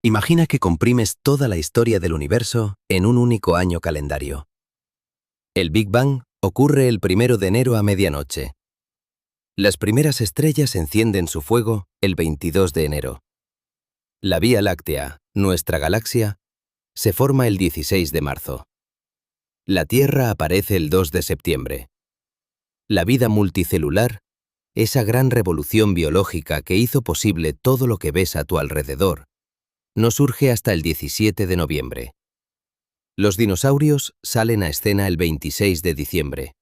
Imagina que comprimes toda la historia del universo en un único año calendario. El Big Bang ocurre el 1 de enero a medianoche. Las primeras estrellas encienden su fuego el 22 de enero. La Vía Láctea, nuestra galaxia, se forma el 16 de marzo. La Tierra aparece el 2 de septiembre. La vida multicelular, esa gran revolución biológica que hizo posible todo lo que ves a tu alrededor, no surge hasta el 17 de noviembre. Los dinosaurios salen a escena el 26 de diciembre.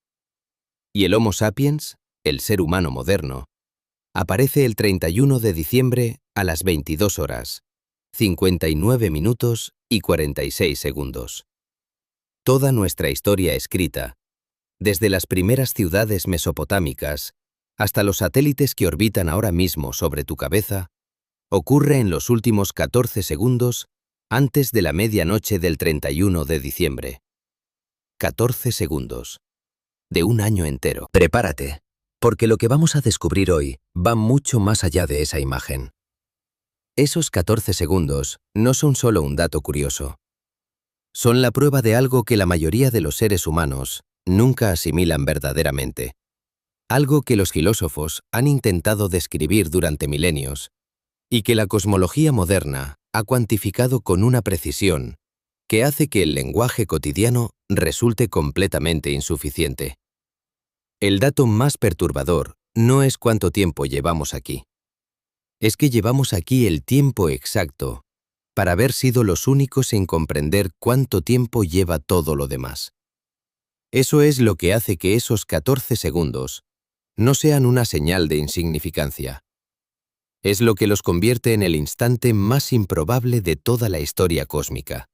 Y el Homo sapiens, el ser humano moderno, aparece el 31 de diciembre a las 22 horas, 59 minutos y 46 segundos. Toda nuestra historia escrita, desde las primeras ciudades mesopotámicas hasta los satélites que orbitan ahora mismo sobre tu cabeza, ocurre en los últimos 14 segundos antes de la medianoche del 31 de diciembre. 14 segundos. De un año entero. Prepárate, porque lo que vamos a descubrir hoy va mucho más allá de esa imagen. Esos 14 segundos no son solo un dato curioso. Son la prueba de algo que la mayoría de los seres humanos nunca asimilan verdaderamente. Algo que los filósofos han intentado describir durante milenios y que la cosmología moderna ha cuantificado con una precisión que hace que el lenguaje cotidiano resulte completamente insuficiente. El dato más perturbador no es cuánto tiempo llevamos aquí. Es que llevamos aquí el tiempo exacto para haber sido los únicos en comprender cuánto tiempo lleva todo lo demás. Eso es lo que hace que esos 14 segundos no sean una señal de insignificancia. Es lo que los convierte en el instante más improbable de toda la historia cósmica.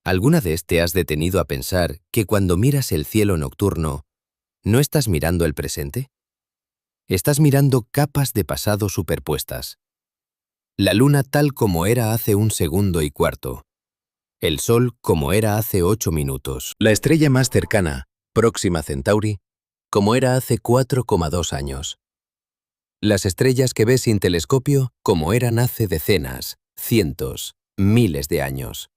¿Alguna vez te has detenido a pensar que cuando miras el cielo nocturno, no estás mirando el presente? Estás mirando capas de pasado superpuestas. La luna tal como era hace 1 segundo y cuarto. El sol como era hace 8 minutos. La estrella más cercana, Próxima Centauri, como era hace 4,2 años. Las estrellas que ves sin telescopio como eran hace decenas, cientos, miles de años.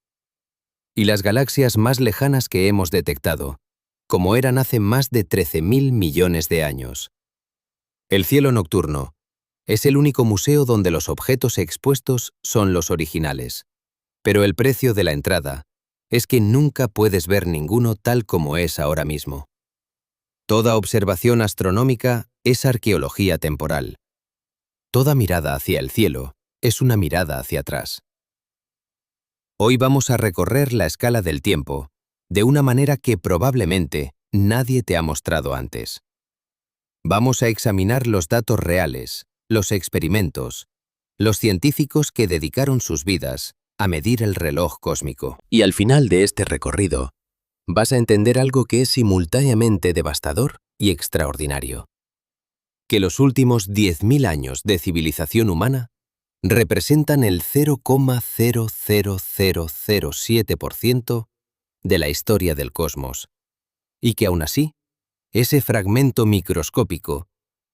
Y las galaxias más lejanas que hemos detectado, como eran hace más de 13.000 millones de años. El cielo nocturno es el único museo donde los objetos expuestos son los originales, pero el precio de la entrada es que nunca puedes ver ninguno tal como es ahora mismo. Toda observación astronómica es arqueología temporal. Toda mirada hacia el cielo es una mirada hacia atrás. Hoy vamos a recorrer la escala del tiempo de una manera que probablemente nadie te ha mostrado antes. Vamos a examinar los datos reales, los experimentos, los científicos que dedicaron sus vidas a medir el reloj cósmico. Y al final de este recorrido, vas a entender algo que es simultáneamente devastador y extraordinario. Que los últimos 10.000 años de civilización humana representan el 0,00007% de la historia del cosmos, y que aún así, ese fragmento microscópico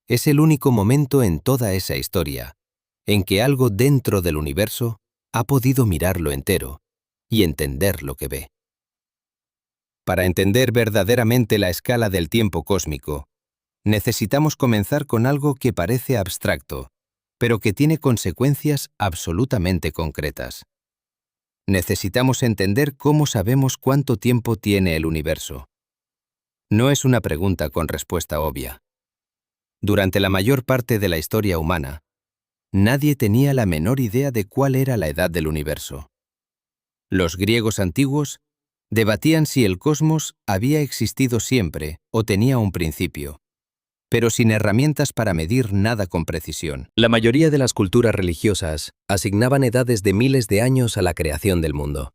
es el único momento en toda esa historia en que algo dentro del universo ha podido mirarlo entero y entender lo que ve. Para entender verdaderamente la escala del tiempo cósmico, necesitamos comenzar con algo que parece abstracto, pero que tiene consecuencias absolutamente concretas. Necesitamos entender cómo sabemos cuánto tiempo tiene el universo. No es una pregunta con respuesta obvia. Durante la mayor parte de la historia humana, nadie tenía la menor idea de cuál era la edad del universo. Los griegos antiguos debatían si el cosmos había existido siempre o tenía un principio, pero sin herramientas para medir nada con precisión. La mayoría de las culturas religiosas asignaban edades de miles de años a la creación del mundo.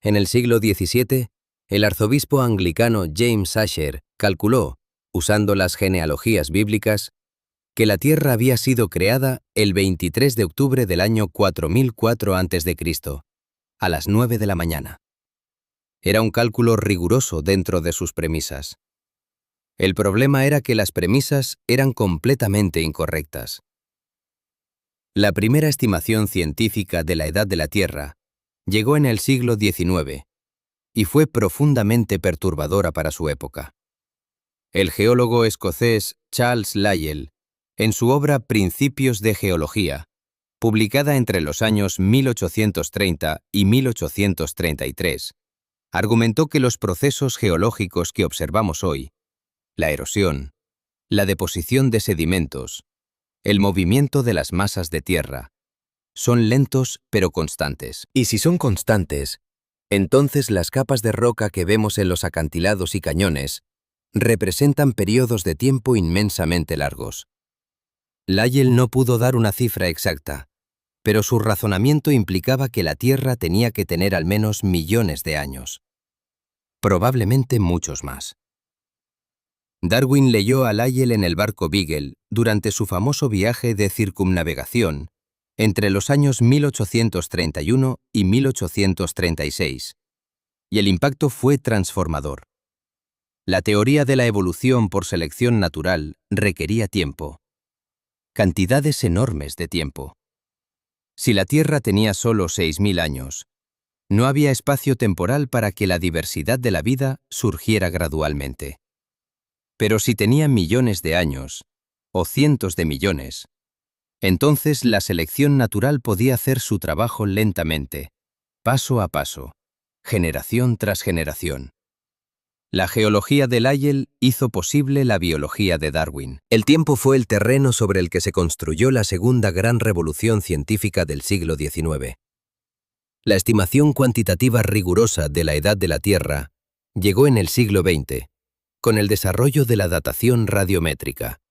En el siglo XVII, el arzobispo anglicano James Ussher calculó, usando las genealogías bíblicas, que la Tierra había sido creada el 23 de octubre del año 4004 a.C., a las 9 de la mañana. Era un cálculo riguroso dentro de sus premisas. El problema era que las premisas eran completamente incorrectas. La primera estimación científica de la edad de la Tierra llegó en el siglo XIX y fue profundamente perturbadora para su época. El geólogo escocés Charles Lyell, en su obra Principios de Geología, publicada entre los años 1830 y 1833, argumentó que los procesos geológicos que observamos hoy, la erosión, la deposición de sedimentos, el movimiento de las masas de tierra, son lentos pero constantes. Y si son constantes, entonces las capas de roca que vemos en los acantilados y cañones representan periodos de tiempo inmensamente largos. Lyell no pudo dar una cifra exacta, pero su razonamiento implicaba que la Tierra tenía que tener al menos millones de años. Probablemente muchos más. Darwin leyó a Lyell en el barco Beagle durante su famoso viaje de circunnavegación entre los años 1831 y 1836, y el impacto fue transformador. La teoría de la evolución por selección natural requería tiempo, cantidades enormes de tiempo. Si la Tierra tenía solo 6.000 años, no había espacio temporal para que la diversidad de la vida surgiera gradualmente. Pero si tenía millones de años, o cientos de millones, entonces la selección natural podía hacer su trabajo lentamente, paso a paso, generación tras generación. La geología de Lyell hizo posible la biología de Darwin. El tiempo fue el terreno sobre el que se construyó la segunda gran revolución científica del siglo XIX. La estimación cuantitativa rigurosa de la edad de la Tierra llegó en el siglo XX, con el desarrollo de la datación radiométrica.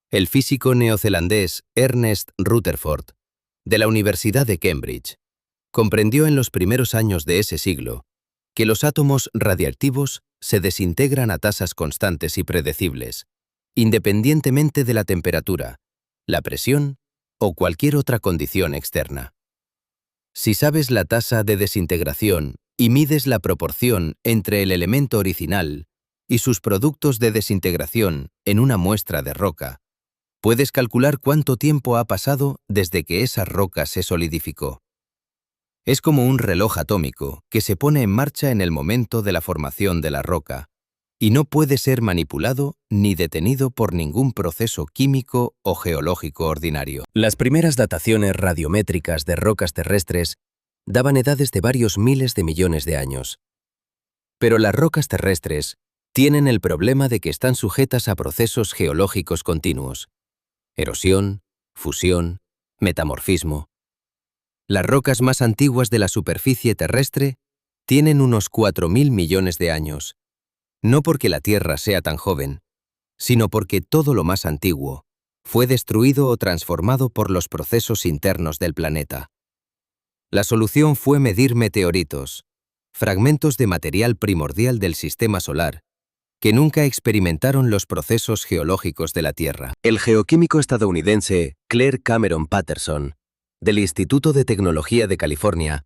El físico neozelandés Ernest Rutherford, de la Universidad de Cambridge, comprendió en los primeros años de ese siglo que los átomos radiactivos se desintegran a tasas constantes y predecibles, independientemente de la temperatura, la presión o cualquier otra condición externa. Si sabes la tasa de desintegración y mides la proporción entre el elemento original y sus productos de desintegración en una muestra de roca, puedes calcular cuánto tiempo ha pasado desde que esa roca se solidificó. Es como un reloj atómico que se pone en marcha en el momento de la formación de la roca y no puede ser manipulado ni detenido por ningún proceso químico o geológico ordinario. Las primeras dataciones radiométricas de rocas terrestres daban edades de varios miles de millones de años. Pero las rocas terrestres tienen el problema de que están sujetas a procesos geológicos continuos: erosión, fusión, metamorfismo. Las rocas más antiguas de la superficie terrestre tienen unos 4.000 millones de años, no porque la Tierra sea tan joven, sino porque todo lo más antiguo fue destruido o transformado por los procesos internos del planeta. La solución fue medir meteoritos, fragmentos de material primordial del sistema solar, que nunca experimentaron los procesos geológicos de la Tierra. El geoquímico estadounidense Clair Cameron Patterson, del Instituto de Tecnología de California,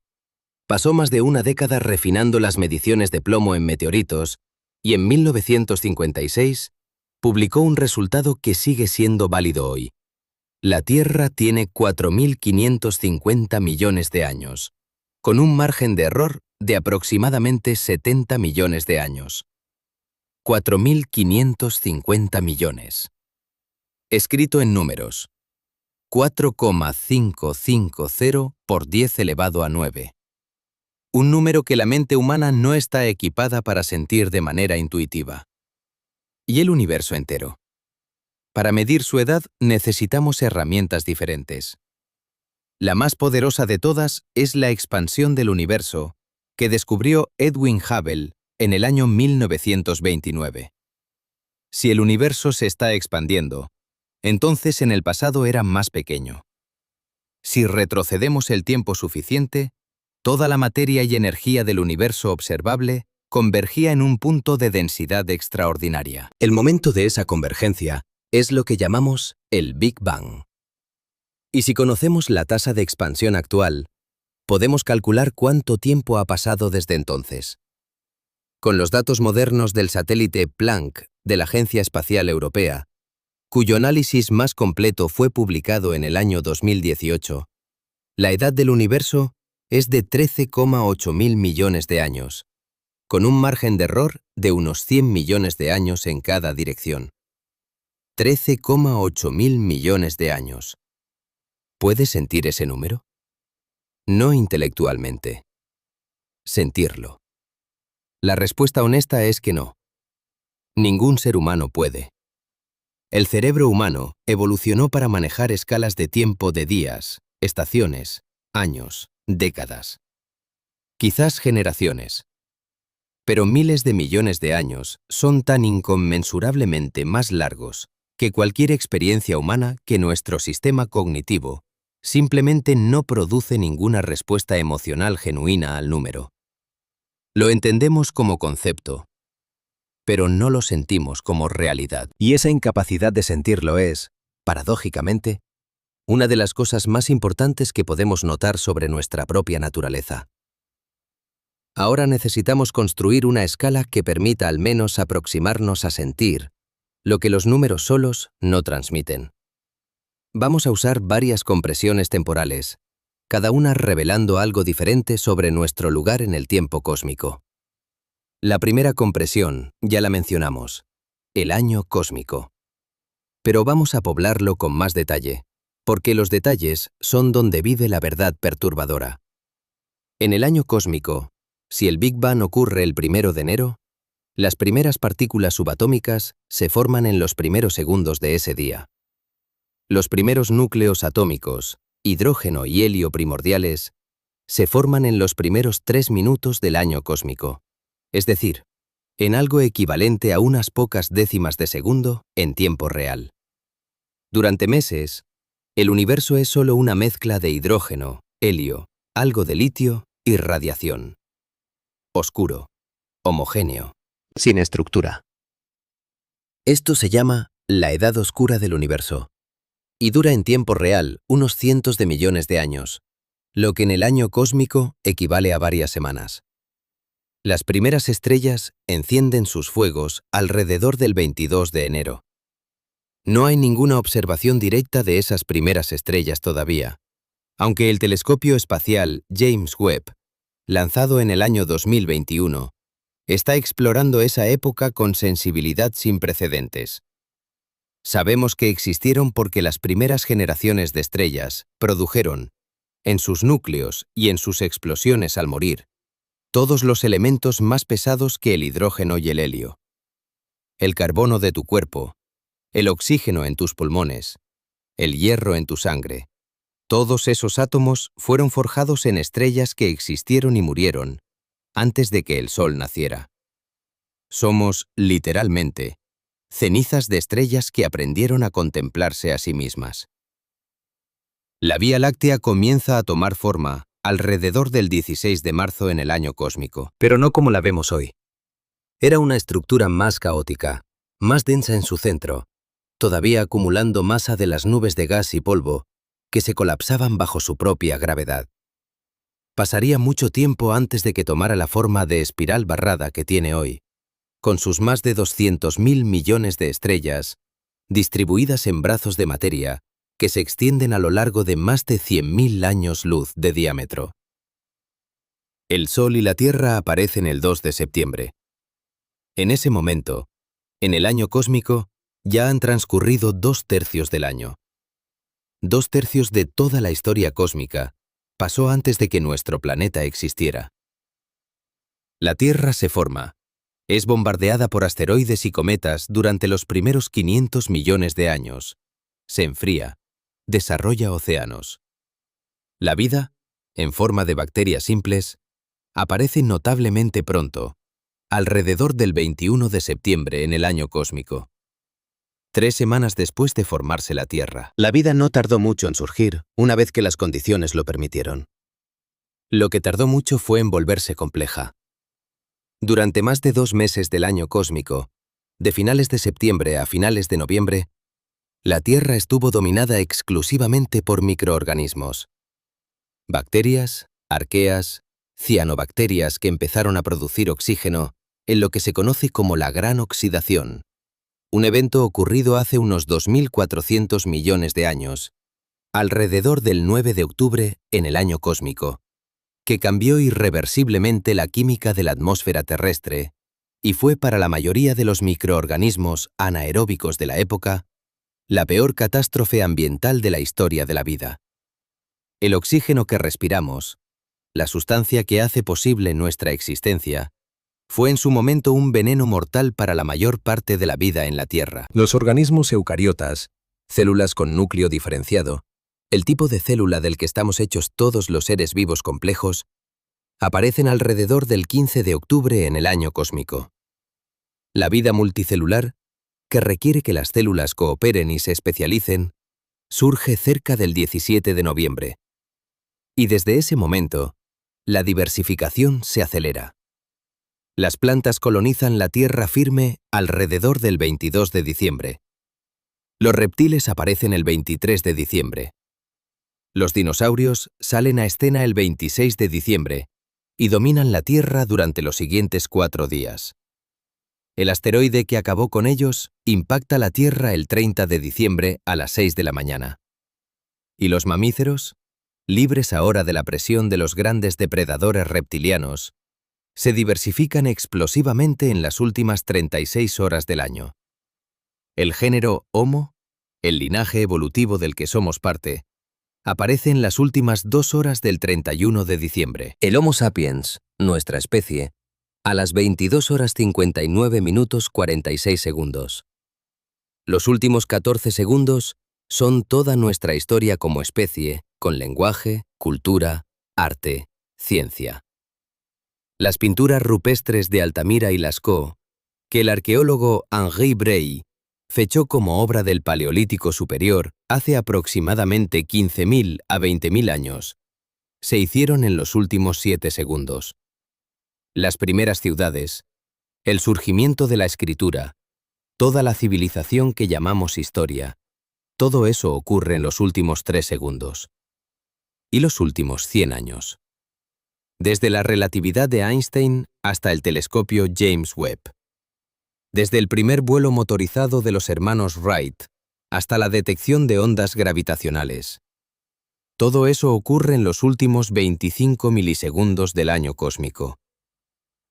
pasó más de una década refinando las mediciones de plomo en meteoritos y en 1956 publicó un resultado que sigue siendo válido hoy. La Tierra tiene 4.550 millones de años, con un margen de error de aproximadamente 70 millones de años. 4.550 millones. Escrito en números: 4,550 por 10 elevado a 9. Un número que la mente humana no está equipada para sentir de manera intuitiva. Y el universo entero. Para medir su edad necesitamos herramientas diferentes. La más poderosa de todas es la expansión del universo, que descubrió Edwin Hubble en el año 1929. Si el universo se está expandiendo, entonces en el pasado era más pequeño. Si retrocedemos el tiempo suficiente, toda la materia y energía del universo observable convergía en un punto de densidad extraordinaria. El momento de esa convergencia es lo que llamamos el Big Bang. Y si conocemos la tasa de expansión actual, podemos calcular cuánto tiempo ha pasado desde entonces. Con los datos modernos del satélite Planck de la Agencia Espacial Europea, cuyo análisis más completo fue publicado en el año 2018, la edad del universo es de 13,8 mil millones de años, con un margen de error de unos 100 millones de años en cada dirección. 13,8 mil millones de años. ¿Puedes sentir ese número? No intelectualmente. Sentirlo. La respuesta honesta es que no. Ningún ser humano puede. El cerebro humano evolucionó para manejar escalas de tiempo de días, estaciones, años, décadas. Quizás generaciones. Pero miles de millones de años son tan inconmensurablemente más largos que cualquier experiencia humana que nuestro sistema cognitivo simplemente no produce ninguna respuesta emocional genuina al número. Lo entendemos como concepto, pero no lo sentimos como realidad. Y esa incapacidad de sentirlo es, paradójicamente, una de las cosas más importantes que podemos notar sobre nuestra propia naturaleza. Ahora necesitamos construir una escala que permita al menos aproximarnos a sentir lo que los números solos no transmiten. Vamos a usar varias compresiones temporales, cada una revelando algo diferente sobre nuestro lugar en el tiempo cósmico. La primera compresión, ya la mencionamos, el año cósmico. Pero vamos a poblarlo con más detalle, porque los detalles son donde vive la verdad perturbadora. En el año cósmico, si el Big Bang ocurre el 1 de enero, las primeras partículas subatómicas se forman en los primeros segundos de ese día. Los primeros núcleos atómicos, hidrógeno y helio primordiales, se forman en los primeros 3 minutos del año cósmico, es decir, en algo equivalente a unas pocas décimas de segundo en tiempo real. Durante meses, el universo es solo una mezcla de hidrógeno, helio, algo de litio y radiación. Oscuro, homogéneo, sin estructura. Esto se llama la edad oscura del universo, y dura en tiempo real unos cientos de millones de años, lo que en el año cósmico equivale a varias semanas. Las primeras estrellas encienden sus fuegos alrededor del 22 de enero. No hay ninguna observación directa de esas primeras estrellas todavía, aunque el telescopio espacial James Webb, lanzado en el año 2021, está explorando esa época con sensibilidad sin precedentes. Sabemos que existieron porque las primeras generaciones de estrellas produjeron, en sus núcleos y en sus explosiones al morir, todos los elementos más pesados que el hidrógeno y el helio. El carbono de tu cuerpo, el oxígeno en tus pulmones, el hierro en tu sangre. Todos esos átomos fueron forjados en estrellas que existieron y murieron antes de que el Sol naciera. Somos, literalmente, cenizas de estrellas que aprendieron a contemplarse a sí mismas. La Vía Láctea comienza a tomar forma alrededor del 16 de marzo en el año cósmico, pero no como la vemos hoy. Era una estructura más caótica, más densa en su centro, todavía acumulando masa de las nubes de gas y polvo que se colapsaban bajo su propia gravedad. Pasaría mucho tiempo antes de que tomara la forma de espiral barrada que tiene hoy, con sus más de 200.000 millones de estrellas, distribuidas en brazos de materia que se extienden a lo largo de más de 100.000 años luz de diámetro. El Sol y la Tierra aparecen el 2 de septiembre. En ese momento, en el año cósmico, ya han transcurrido 2/3 del año. 2/3 de toda la historia cósmica pasó antes de que nuestro planeta existiera. La Tierra se forma, es bombardeada por asteroides y cometas durante los primeros 500 millones de años, se enfría, desarrolla océanos. La vida, en forma de bacterias simples, aparece notablemente pronto, alrededor del 21 de septiembre en el año cósmico. 3 semanas después de formarse la Tierra. La vida no tardó mucho en surgir, una vez que las condiciones lo permitieron. Lo que tardó mucho fue en volverse compleja. Durante más de 2 meses del año cósmico, de finales de septiembre a finales de noviembre, la Tierra estuvo dominada exclusivamente por microorganismos. Bacterias, arqueas, cianobacterias que empezaron a producir oxígeno en lo que se conoce como la gran oxidación, un evento ocurrido hace unos 2.400 millones de años, alrededor del 9 de octubre en el año cósmico, que cambió irreversiblemente la química de la atmósfera terrestre y fue para la mayoría de los microorganismos anaeróbicos de la época la peor catástrofe ambiental de la historia de la vida. El oxígeno que respiramos, la sustancia que hace posible nuestra existencia, fue en su momento un veneno mortal para la mayor parte de la vida en la Tierra. Los organismos eucariotas, células con núcleo diferenciado, el tipo de célula del que estamos hechos todos los seres vivos complejos, aparecen alrededor del 15 de octubre en el año cósmico. La vida multicelular, que requiere que las células cooperen y se especialicen, surge cerca del 17 de noviembre. Y desde ese momento, la diversificación se acelera. Las plantas colonizan la tierra firme alrededor del 22 de diciembre. Los reptiles aparecen el 23 de diciembre. Los dinosaurios salen a escena el 26 de diciembre y dominan la Tierra durante los siguientes 4 días. El asteroide que acabó con ellos impacta la Tierra el 30 de diciembre a las 6 de la mañana. Y los mamíferos, libres ahora de la presión de los grandes depredadores reptilianos, se diversifican explosivamente en las últimas 36 horas del año. El género Homo, el linaje evolutivo del que somos parte, aparece en las últimas 2 horas del 31 de diciembre. El Homo sapiens, nuestra especie, a las 22 horas 59 minutos 46 segundos. Los últimos 14 segundos son toda nuestra historia como especie, con lenguaje, cultura, arte, ciencia. Las pinturas rupestres de Altamira y Lascaux, que el arqueólogo Henri Breuil fechó como obra del Paleolítico Superior hace aproximadamente 15.000 a 20.000 años, se hicieron en los últimos 7 segundos. Las primeras ciudades, el surgimiento de la escritura, toda la civilización que llamamos historia, todo eso ocurre en los últimos 3 segundos. ¿Y los últimos 100 años? Desde la relatividad de Einstein hasta el telescopio James Webb. Desde el primer vuelo motorizado de los hermanos Wright hasta la detección de ondas gravitacionales. Todo eso ocurre en los últimos 25 milisegundos del año cósmico.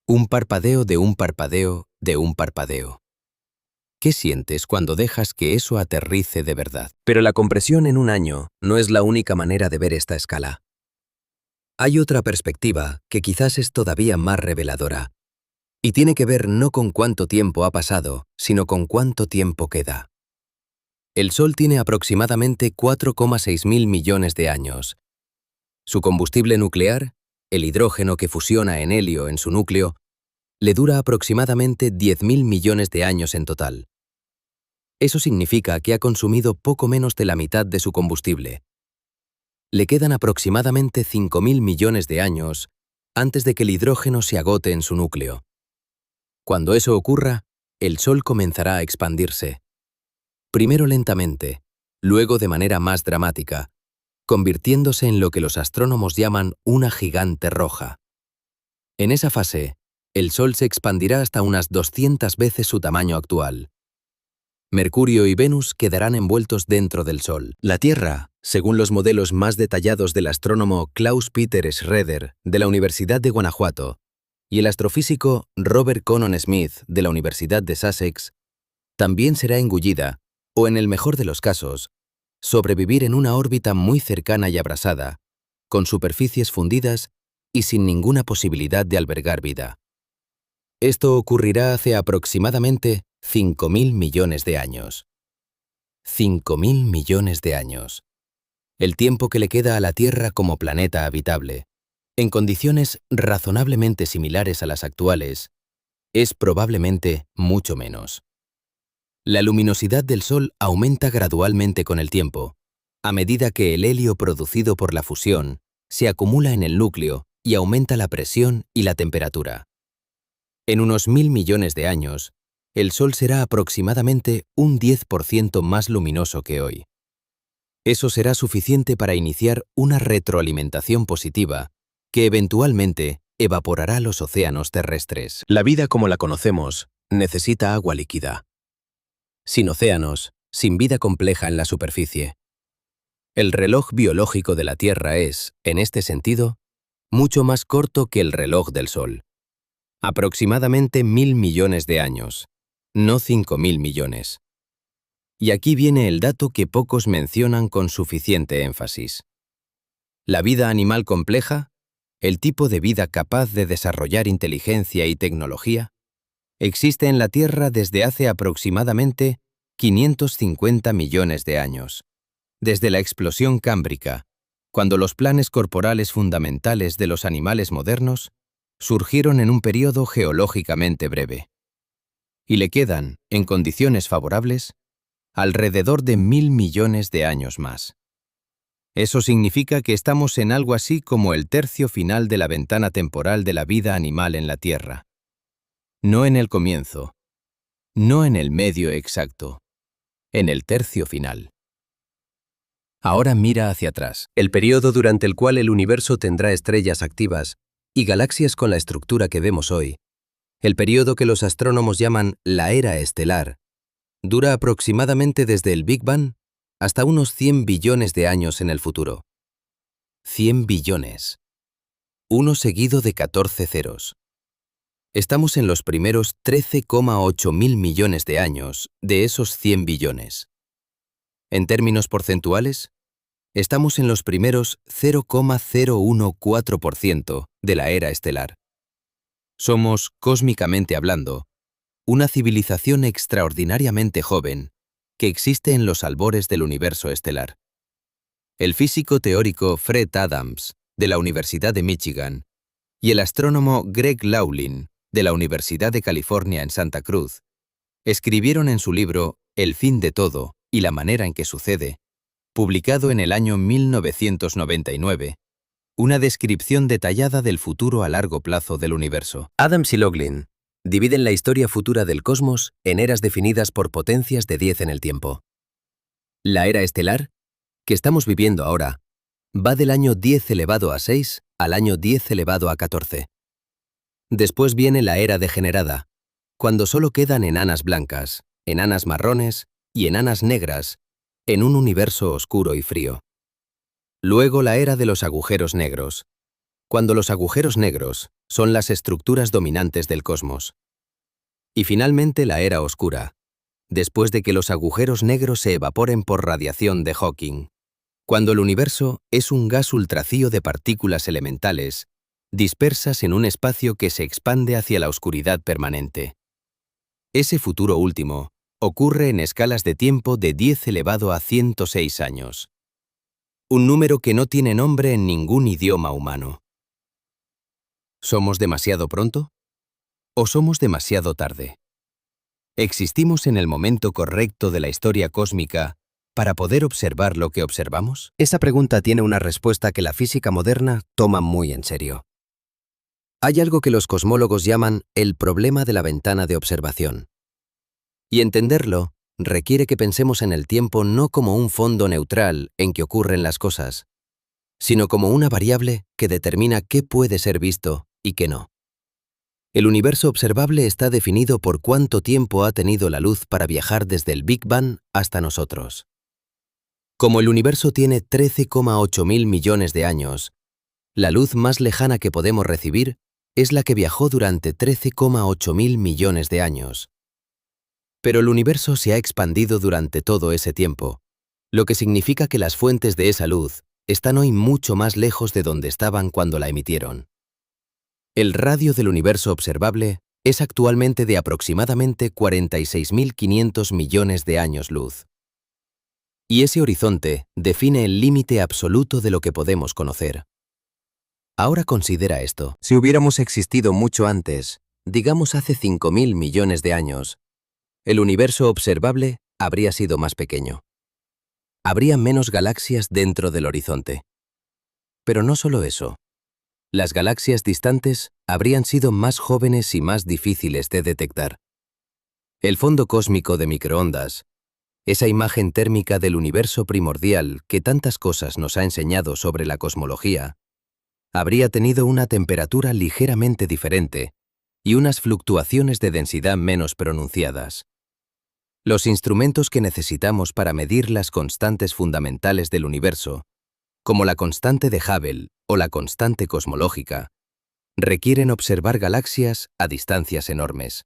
Un parpadeo de un parpadeo de un parpadeo. ¿Qué sientes cuando dejas que eso aterrice de verdad? Pero la compresión en un año no es la única manera de ver esta escala. Hay otra perspectiva que quizás es todavía más reveladora, y tiene que ver no con cuánto tiempo ha pasado, sino con cuánto tiempo queda. El Sol tiene aproximadamente 4,6 mil millones de años. Su combustible nuclear, el hidrógeno que fusiona en helio en su núcleo, le dura aproximadamente 10.000 millones de años en total. Eso significa que ha consumido poco menos de la mitad de su combustible. Le quedan aproximadamente 5.000 millones de años antes de que el hidrógeno se agote en su núcleo. Cuando eso ocurra, el Sol comenzará a expandirse. Primero lentamente, luego de manera más dramática, convirtiéndose en lo que los astrónomos llaman una gigante roja. En esa fase, el Sol se expandirá hasta unas 200 veces su tamaño actual. Mercurio y Venus quedarán envueltos dentro del Sol. La Tierra, según los modelos más detallados del astrónomo Klaus-Peter Schroeder de la Universidad de Guanajuato y el astrofísico Robert Conon Smith de la Universidad de Sussex, también será engullida, o en el mejor de los casos, sobrevivir en una órbita muy cercana y abrasada, con superficies fundidas y sin ninguna posibilidad de albergar vida. Esto ocurrirá hace aproximadamente 5.000 millones de años. 5.000 millones de años. El tiempo que le queda a la Tierra como planeta habitable, en condiciones razonablemente similares a las actuales, es probablemente mucho menos. La luminosidad del Sol aumenta gradualmente con el tiempo, a medida que el helio producido por la fusión se acumula en el núcleo y aumenta la presión y la temperatura. En unos 1.000 millones de años, el Sol será aproximadamente un 10% más luminoso que hoy. Eso será suficiente para iniciar una retroalimentación positiva que eventualmente evaporará los océanos terrestres. La vida como la conocemos necesita agua líquida. sin océanos, sin vida compleja en la superficie. El reloj biológico de la Tierra es, en este sentido, mucho más corto que el reloj del Sol. Aproximadamente 1.000 millones de años, no 5.000 millones. Y aquí viene el dato que pocos mencionan con suficiente énfasis. La vida animal compleja, el tipo de vida capaz de desarrollar inteligencia y tecnología, existe en la Tierra desde hace aproximadamente 550 millones de años, desde la explosión cámbrica, cuando los planes corporales fundamentales de los animales modernos surgieron en un periodo geológicamente breve. Y le quedan, en condiciones favorables, alrededor de 1.000 millones de años más. Eso significa que estamos en algo así como el tercio final de la ventana temporal de la vida animal en la Tierra. No en el comienzo, no en el medio exacto, en el tercio final. Ahora mira hacia atrás, el periodo durante el cual el universo tendrá estrellas activas y galaxias con la estructura que vemos hoy, el periodo que los astrónomos llaman la era estelar, dura aproximadamente desde el Big Bang hasta unos 100 billones de años en el futuro. 100 billones. Uno seguido de 14 ceros. Estamos en los primeros 13,8 mil millones de años de esos 100 billones. En términos porcentuales, estamos en los primeros 0,014% de la era estelar. Somos, cósmicamente hablando, una civilización extraordinariamente joven que existe en los albores del universo estelar. El físico teórico Fred Adams, de la Universidad de Michigan, y el astrónomo Greg Laughlin, de la Universidad de California en Santa Cruz, escribieron en su libro El fin de todo y la manera en que sucede, publicado en el año 1999, una descripción detallada del futuro a largo plazo del universo. Adams y Laughlin dividen la historia futura del cosmos en eras definidas por potencias de 10 en el tiempo. La era estelar, que estamos viviendo ahora, va del año 10 elevado a 6 al año 10 elevado a 14. Después viene la era degenerada, cuando solo quedan enanas blancas, enanas marrones y enanas negras en un universo oscuro y frío. Luego la era de los agujeros negros, cuando los agujeros negros son las estructuras dominantes del cosmos. Y finalmente la era oscura, después de que los agujeros negros se evaporen por radiación de Hawking, cuando el universo es un gas ultracío de partículas elementales dispersas en un espacio que se expande hacia la oscuridad permanente. Ese futuro último ocurre en escalas de tiempo de 10 elevado a 106 años. Un número que no tiene nombre en ningún idioma humano. ¿Somos demasiado pronto? ¿O somos demasiado tarde? ¿Existimos en el momento correcto de la historia cósmica para poder observar lo que observamos? Esa pregunta tiene una respuesta que la física moderna toma muy en serio. Hay algo que los cosmólogos llaman el problema de la ventana de observación. Y entenderlo requiere que pensemos en el tiempo no como un fondo neutral en que ocurren las cosas, sino como una variable que determina qué puede ser visto y qué no. El universo observable está definido por cuánto tiempo ha tenido la luz para viajar desde el Big Bang hasta nosotros. Como el universo tiene 13,8 mil millones de años, la luz más lejana que podemos recibir es la que viajó durante 13,8 mil millones de años. Pero el universo se ha expandido durante todo ese tiempo, lo que significa que las fuentes de esa luz están hoy mucho más lejos de donde estaban cuando la emitieron. El radio del universo observable es actualmente de aproximadamente 46.500 millones de años luz. Y ese horizonte define el límite absoluto de lo que podemos conocer. Ahora considera esto. Si hubiéramos existido mucho antes, digamos hace 5.000 millones de años, el universo observable habría sido más pequeño. Habría menos galaxias dentro del horizonte. Pero no solo eso. Las galaxias distantes habrían sido más jóvenes y más difíciles de detectar. El fondo cósmico de microondas, esa imagen térmica del universo primordial que tantas cosas nos ha enseñado sobre la cosmología, habría tenido una temperatura ligeramente diferente y unas fluctuaciones de densidad menos pronunciadas. Los instrumentos que necesitamos para medir las constantes fundamentales del universo, como la constante de Hubble o la constante cosmológica, requieren observar galaxias a distancias enormes.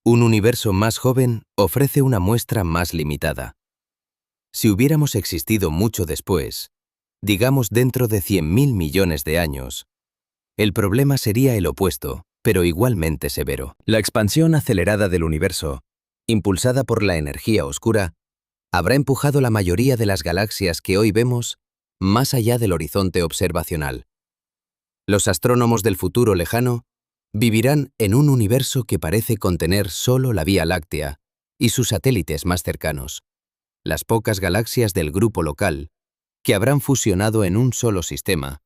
Un universo más joven ofrece una muestra más limitada. Si hubiéramos existido mucho después, digamos dentro de 100.000 millones de años, el problema sería el opuesto, pero igualmente severo. La expansión acelerada del universo, impulsada por la energía oscura, habrá empujado la mayoría de las galaxias que hoy vemos más allá del horizonte observacional. Los astrónomos del futuro lejano vivirán en un universo que parece contener solo la Vía Láctea y sus satélites más cercanos, las pocas galaxias del grupo local, que habrán fusionado en un solo sistema,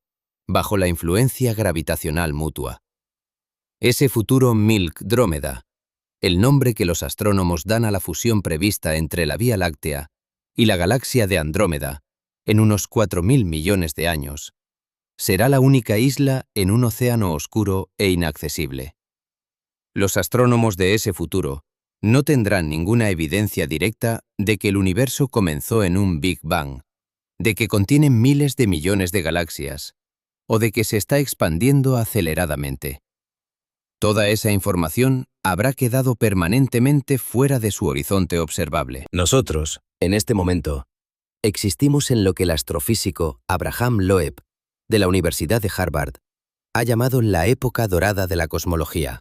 bajo la influencia gravitacional mutua. Ese futuro Milk-Drómeda, el nombre que los astrónomos dan a la fusión prevista entre la Vía Láctea y la galaxia de Andrómeda en unos 4.000 millones de años, será la única isla en un océano oscuro e inaccesible. Los astrónomos de ese futuro no tendrán ninguna evidencia directa de que el universo comenzó en un Big Bang, de que contiene miles de millones de galaxias, o de que se está expandiendo aceleradamente. Toda esa información habrá quedado permanentemente fuera de su horizonte observable. Nosotros, en este momento, existimos en lo que el astrofísico Abraham Loeb, de la Universidad de Harvard, ha llamado la época dorada de la cosmología.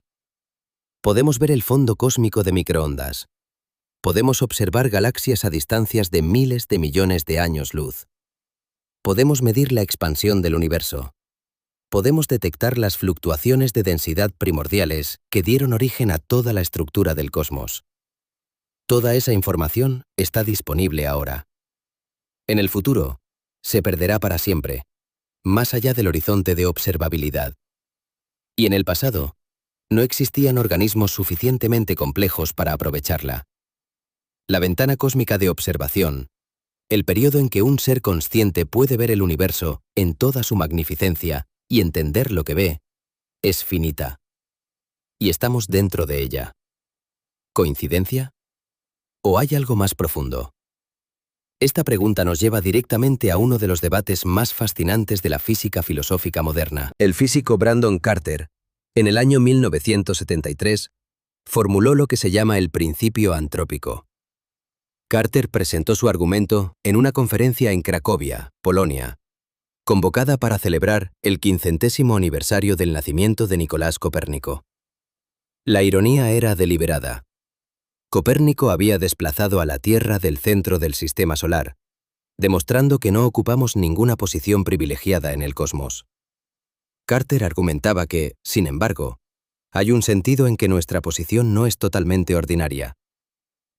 Podemos ver el fondo cósmico de microondas. Podemos observar galaxias a distancias de miles de millones de años luz. Podemos medir la expansión del universo. Podemos detectar las fluctuaciones de densidad primordiales que dieron origen a toda la estructura del cosmos. Toda esa información está disponible ahora. En el futuro, se perderá para siempre, más allá del horizonte de observabilidad. Y en el pasado, no existían organismos suficientemente complejos para aprovecharla. La ventana cósmica de observación, el periodo en que un ser consciente puede ver el universo en toda su magnificencia y entender lo que ve, es finita. Y estamos dentro de ella. ¿Coincidencia? ¿O hay algo más profundo? Esta pregunta nos lleva directamente a uno de los debates más fascinantes de la física filosófica moderna. El físico Brandon Carter, en el año 1973, formuló lo que se llama el principio antrópico. Carter presentó su argumento en una conferencia en Cracovia, Polonia, convocada para celebrar el 500º aniversario del nacimiento de Nicolás Copérnico. La ironía era deliberada. Copérnico había desplazado a la Tierra del centro del sistema solar, demostrando que no ocupamos ninguna posición privilegiada en el cosmos. Carter argumentaba que, sin embargo, hay un sentido en que nuestra posición no es totalmente ordinaria.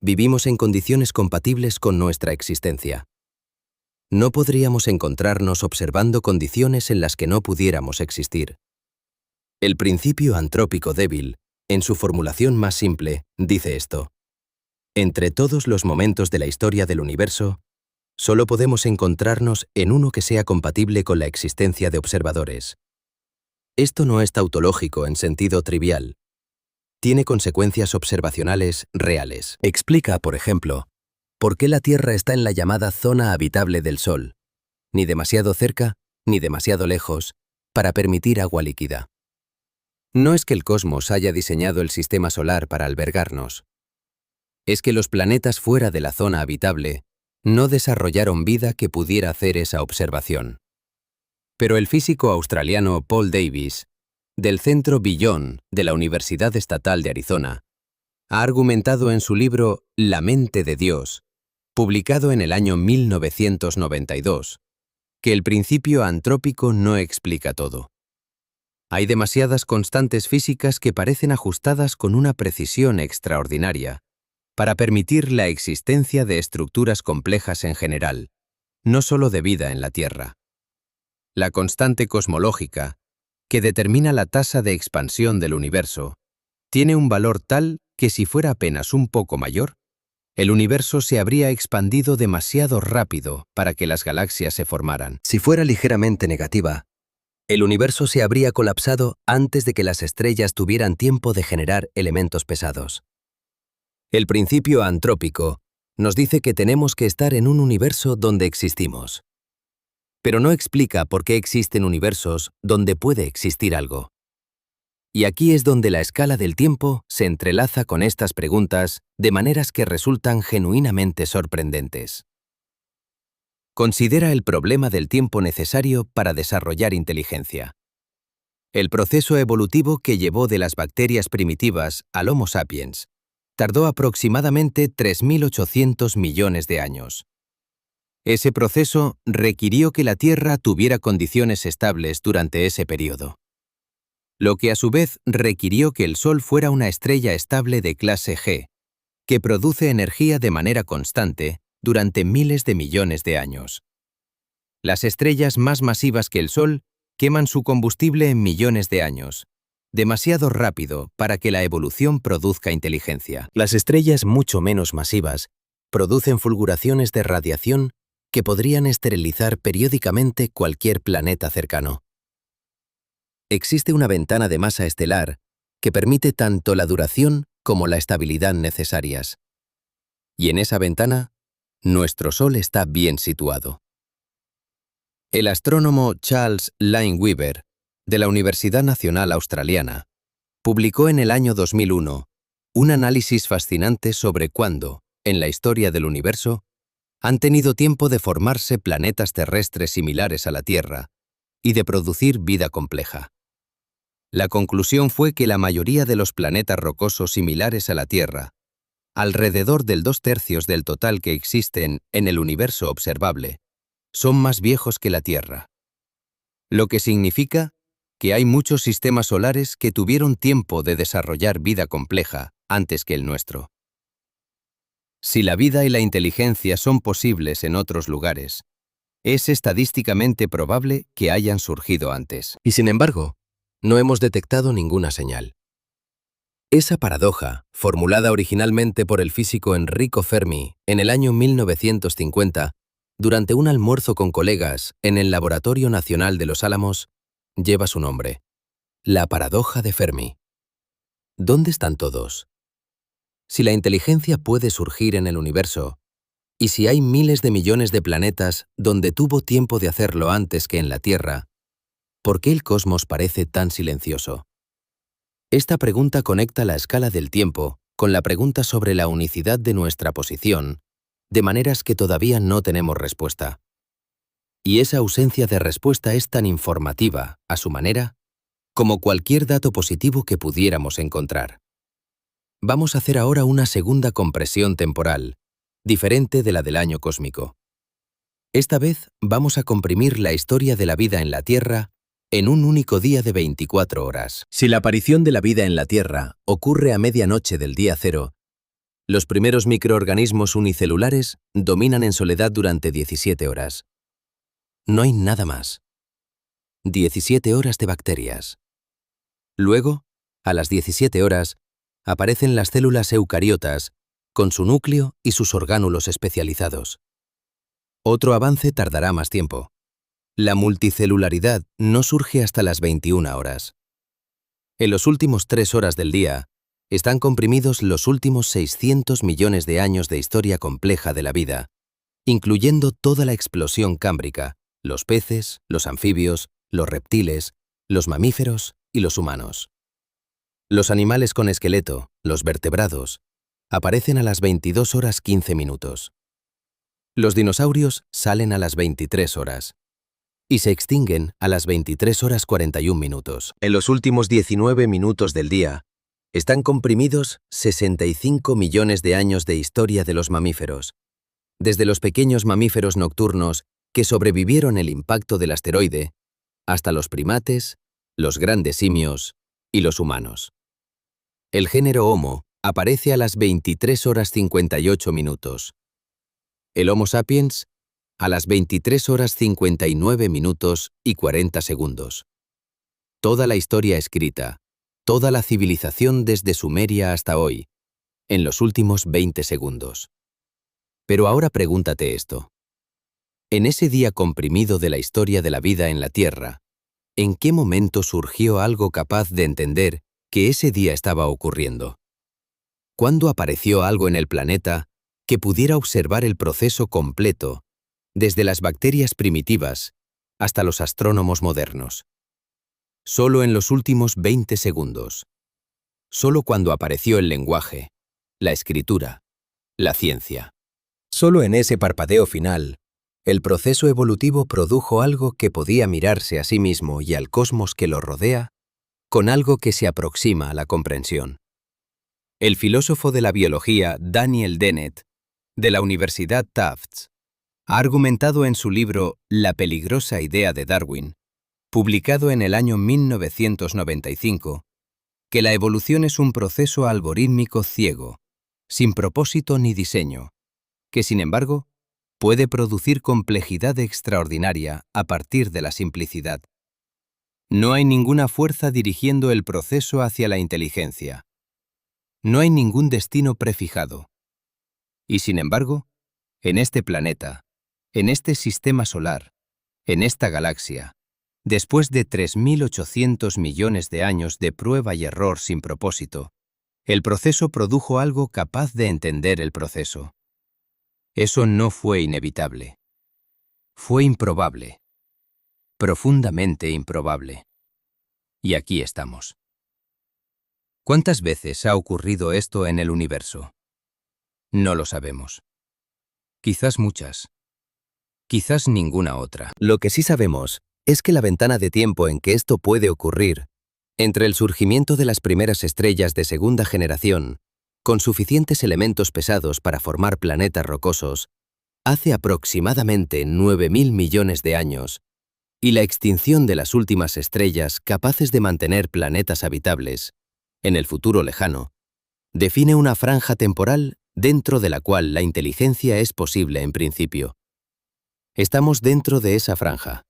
Vivimos en condiciones compatibles con nuestra existencia. No podríamos encontrarnos observando condiciones en las que no pudiéramos existir. El principio antrópico débil, en su formulación más simple, dice esto: entre todos los momentos de la historia del universo, solo podemos encontrarnos en uno que sea compatible con la existencia de observadores. Esto no es tautológico en sentido trivial. Tiene consecuencias observacionales reales. Explica, por ejemplo, por qué la Tierra está en la llamada zona habitable del Sol, ni demasiado cerca ni demasiado lejos, para permitir agua líquida. No es que el cosmos haya diseñado el sistema solar para albergarnos. Es que los planetas fuera de la zona habitable no desarrollaron vida que pudiera hacer esa observación. Pero el físico australiano Paul Davies, del Centro Beyond de la Universidad Estatal de Arizona, ha argumentado en su libro La mente de Dios, publicado en el año 1992, que el principio antrópico no explica todo. Hay demasiadas constantes físicas que parecen ajustadas con una precisión extraordinaria para permitir la existencia de estructuras complejas en general, no solo de vida en la Tierra. La constante cosmológica, que determina la tasa de expansión del universo, tiene un valor tal que si fuera apenas un poco mayor, el universo se habría expandido demasiado rápido para que las galaxias se formaran. Si fuera ligeramente negativa, el universo se habría colapsado antes de que las estrellas tuvieran tiempo de generar elementos pesados. El principio antrópico nos dice que tenemos que estar en un universo donde existimos. Pero no explica por qué existen universos donde puede existir algo. Y aquí es donde la escala del tiempo se entrelaza con estas preguntas de maneras que resultan genuinamente sorprendentes. Considera el problema del tiempo necesario para desarrollar inteligencia. El proceso evolutivo que llevó de las bacterias primitivas al Homo sapiens tardó aproximadamente 3.800 millones de años. Ese proceso requirió que la Tierra tuviera condiciones estables durante ese periodo, lo que a su vez requirió que el Sol fuera una estrella estable de clase G, que produce energía de manera constante durante miles de millones de años. Las estrellas más masivas que el Sol queman su combustible en millones de años, demasiado rápido para que la evolución produzca inteligencia. Las estrellas mucho menos masivas producen fulguraciones de radiación que podrían esterilizar periódicamente cualquier planeta cercano. Existe una ventana de masa estelar que permite tanto la duración como la estabilidad necesarias. Y en esa ventana, nuestro Sol está bien situado. El astrónomo Charles Lineweaver, de la Universidad Nacional Australiana, publicó en el año 2001 un análisis fascinante sobre cuándo, en la historia del universo, han tenido tiempo de formarse planetas terrestres similares a la Tierra y de producir vida compleja. La conclusión fue que la mayoría de los planetas rocosos similares a la Tierra, alrededor del 2/3 del total que existen en el universo observable, son más viejos que la Tierra. Lo que significa que hay muchos sistemas solares que tuvieron tiempo de desarrollar vida compleja antes que el nuestro. Si la vida y la inteligencia son posibles en otros lugares, es estadísticamente probable que hayan surgido antes. Y sin embargo, no hemos detectado ninguna señal. Esa paradoja, formulada originalmente por el físico Enrico Fermi en el año 1950, durante un almuerzo con colegas en el Laboratorio Nacional de Los Álamos, lleva su nombre: la paradoja de Fermi. ¿Dónde están todos? Si la inteligencia puede surgir en el universo, y si hay miles de millones de planetas donde tuvo tiempo de hacerlo antes que en la Tierra, ¿por qué el cosmos parece tan silencioso? Esta pregunta conecta la escala del tiempo con la pregunta sobre la unicidad de nuestra posición, de maneras que todavía no tenemos respuesta. Y esa ausencia de respuesta es tan informativa, a su manera, como cualquier dato positivo que pudiéramos encontrar. Vamos a hacer ahora una segunda compresión temporal, diferente de la del año cósmico. Esta vez vamos a comprimir la historia de la vida en la Tierra en un único día de 24 horas. Si la aparición de la vida en la Tierra ocurre a medianoche del día cero, los primeros microorganismos unicelulares dominan en soledad durante 17 horas. No hay nada más. 17 horas de bacterias. Luego, a las 17 horas, aparecen las células eucariotas, con su núcleo y sus orgánulos especializados. Otro avance tardará más tiempo. La multicelularidad no surge hasta las 21 horas. En los últimos 3 horas del día, están comprimidos los últimos 600 millones de años de historia compleja de la vida, incluyendo toda la explosión cámbrica, los peces, los anfibios, los reptiles, los mamíferos y los humanos. Los animales con esqueleto, los vertebrados, aparecen a las 22 horas 15 minutos. Los dinosaurios salen a las 23 horas y se extinguen a las 23 horas 41 minutos. En los últimos 19 minutos del día, están comprimidos 65 millones de años de historia de los mamíferos, desde los pequeños mamíferos nocturnos que sobrevivieron el impacto del asteroide, hasta los primates, los grandes simios y los humanos. El género Homo aparece a las 23 horas 58 minutos. El Homo sapiens a las 23 horas 59 minutos y 40 segundos. Toda la historia escrita, toda la civilización desde Sumeria hasta hoy, en los últimos 20 segundos. Pero ahora pregúntate esto. En ese día comprimido de la historia de la vida en la Tierra, ¿en qué momento surgió algo capaz de entender que ese día estaba ocurriendo? ¿Cuándo apareció algo en el planeta que pudiera observar el proceso completo, desde las bacterias primitivas hasta los astrónomos modernos? Solo en los últimos 20 segundos. Solo cuando apareció el lenguaje, la escritura, la ciencia. Solo en ese parpadeo final, el proceso evolutivo produjo algo que podía mirarse a sí mismo y al cosmos que lo rodea con algo que se aproxima a la comprensión. El filósofo de la biología Daniel Dennett, de la Universidad Tufts, ha argumentado en su libro La peligrosa idea de Darwin, publicado en el año 1995, que la evolución es un proceso algorítmico ciego, sin propósito ni diseño, que sin embargo puede producir complejidad extraordinaria a partir de la simplicidad. No hay ninguna fuerza dirigiendo el proceso hacia la inteligencia. No hay ningún destino prefijado. Y sin embargo, en este planeta, en este sistema solar, en esta galaxia, después de 3.800 millones de años de prueba y error sin propósito, el proceso produjo algo capaz de entender el proceso. Eso no fue inevitable. Fue improbable. Profundamente improbable. Y aquí estamos. ¿Cuántas veces ha ocurrido esto en el universo? No lo sabemos. Quizás muchas. Quizás ninguna otra. Lo que sí sabemos es que la ventana de tiempo en que esto puede ocurrir, entre el surgimiento de las primeras estrellas de segunda generación, con suficientes elementos pesados para formar planetas rocosos, hace aproximadamente 9.000 millones de años, y la extinción de las últimas estrellas capaces de mantener planetas habitables, en el futuro lejano, define una franja temporal dentro de la cual la inteligencia es posible en principio. Estamos dentro de esa franja.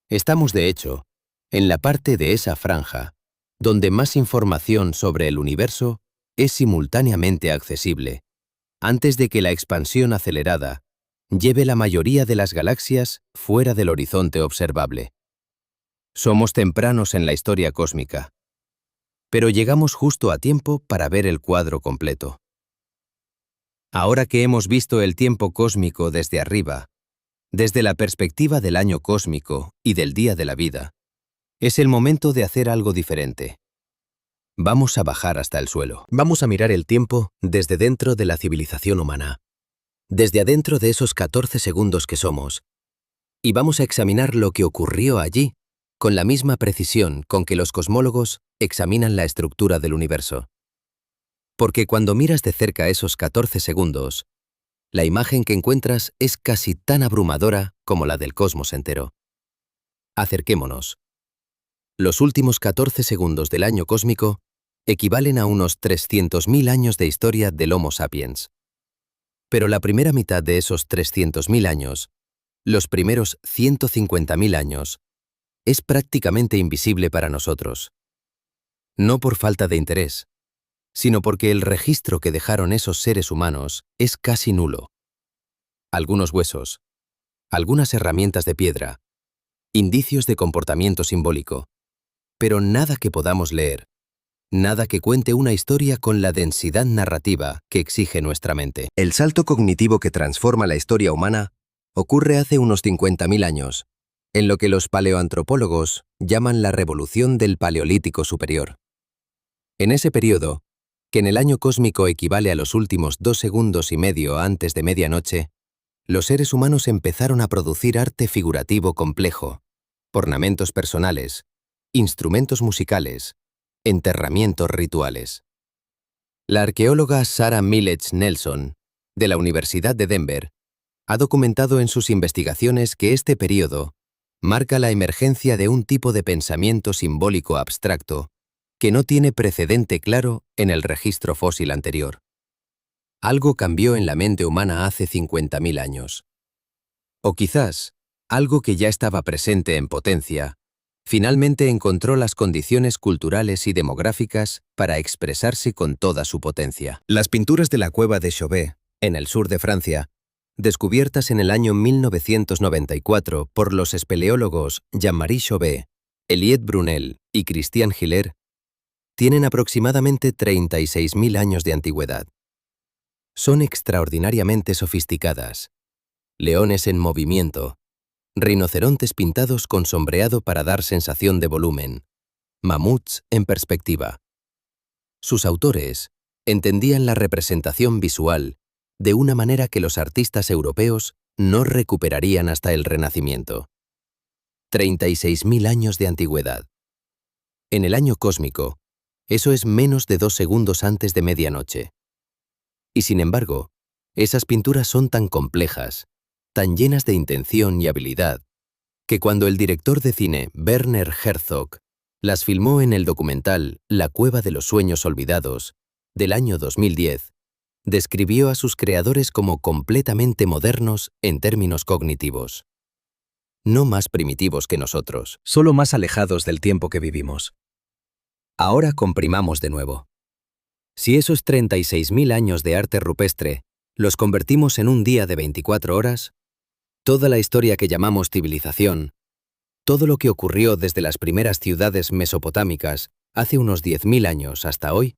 Estamos, de hecho, en la parte de esa franja donde más información sobre el universo es simultáneamente accesible, antes de que la expansión acelerada lleve la mayoría de las galaxias fuera del horizonte observable. Somos tempranos en la historia cósmica, pero llegamos justo a tiempo para ver el cuadro completo. Ahora que hemos visto el tiempo cósmico desde arriba, desde la perspectiva del año cósmico y del día de la vida, es el momento de hacer algo diferente. Vamos a bajar hasta el suelo. Vamos a mirar el tiempo desde dentro de la civilización humana, desde adentro de esos 14 segundos que somos, y vamos a examinar lo que ocurrió allí con la misma precisión con que los cosmólogos examinan la estructura del universo. Porque cuando miras de cerca esos 14 segundos, la imagen que encuentras es casi tan abrumadora como la del cosmos entero. Acerquémonos. Los últimos 14 segundos del año cósmico equivalen a unos 300.000 años de historia del Homo sapiens. Pero la primera mitad de esos 300.000 años, los primeros 150.000 años, es prácticamente invisible para nosotros. No por falta de interés, sino porque el registro que dejaron esos seres humanos es casi nulo. Algunos huesos, algunas herramientas de piedra, indicios de comportamiento simbólico, pero nada que podamos leer, nada que cuente una historia con la densidad narrativa que exige nuestra mente. El salto cognitivo que transforma la historia humana ocurre hace unos 50.000 años, en lo que los paleoantropólogos llaman la revolución del Paleolítico Superior. En ese periodo, que en el año cósmico equivale a los últimos 2 segundos y medio antes de medianoche, los seres humanos empezaron a producir arte figurativo complejo, ornamentos personales, instrumentos musicales, enterramientos rituales. La arqueóloga Sarah Miletz Nelson, de la Universidad de Denver, ha documentado en sus investigaciones que este periodo marca la emergencia de un tipo de pensamiento simbólico abstracto que no tiene precedente claro en el registro fósil anterior. Algo cambió en la mente humana hace 50.000 años. O quizás, algo que ya estaba presente en potencia, finalmente encontró las condiciones culturales y demográficas para expresarse con toda su potencia. Las pinturas de la cueva de Chauvet, en el sur de Francia, descubiertas en el año 1994 por los espeleólogos Jean-Marie Chauvet, Eliette Brunel y Christian Hiller, tienen aproximadamente 36.000 años de antigüedad. Son extraordinariamente sofisticadas. Leones en movimiento, rinocerontes pintados con sombreado para dar sensación de volumen, mamuts en perspectiva. Sus autores entendían la representación visual de una manera que los artistas europeos no recuperarían hasta el Renacimiento. 36.000 años de antigüedad. En el año cósmico, eso es menos de 2 segundos antes de medianoche. Y sin embargo, esas pinturas son tan complejas, tan llenas de intención y habilidad, que cuando el director de cine Werner Herzog las filmó en el documental La cueva de los sueños olvidados, del año 2010, describió a sus creadores como completamente modernos en términos cognitivos. No más primitivos que nosotros, Solo más alejados del tiempo que vivimos. Ahora comprimamos de nuevo. Si esos 36.000 años de arte rupestre los convertimos en un día de 24 horas, toda la historia que llamamos civilización, todo lo que ocurrió desde las primeras ciudades mesopotámicas hace unos 10.000 años hasta hoy,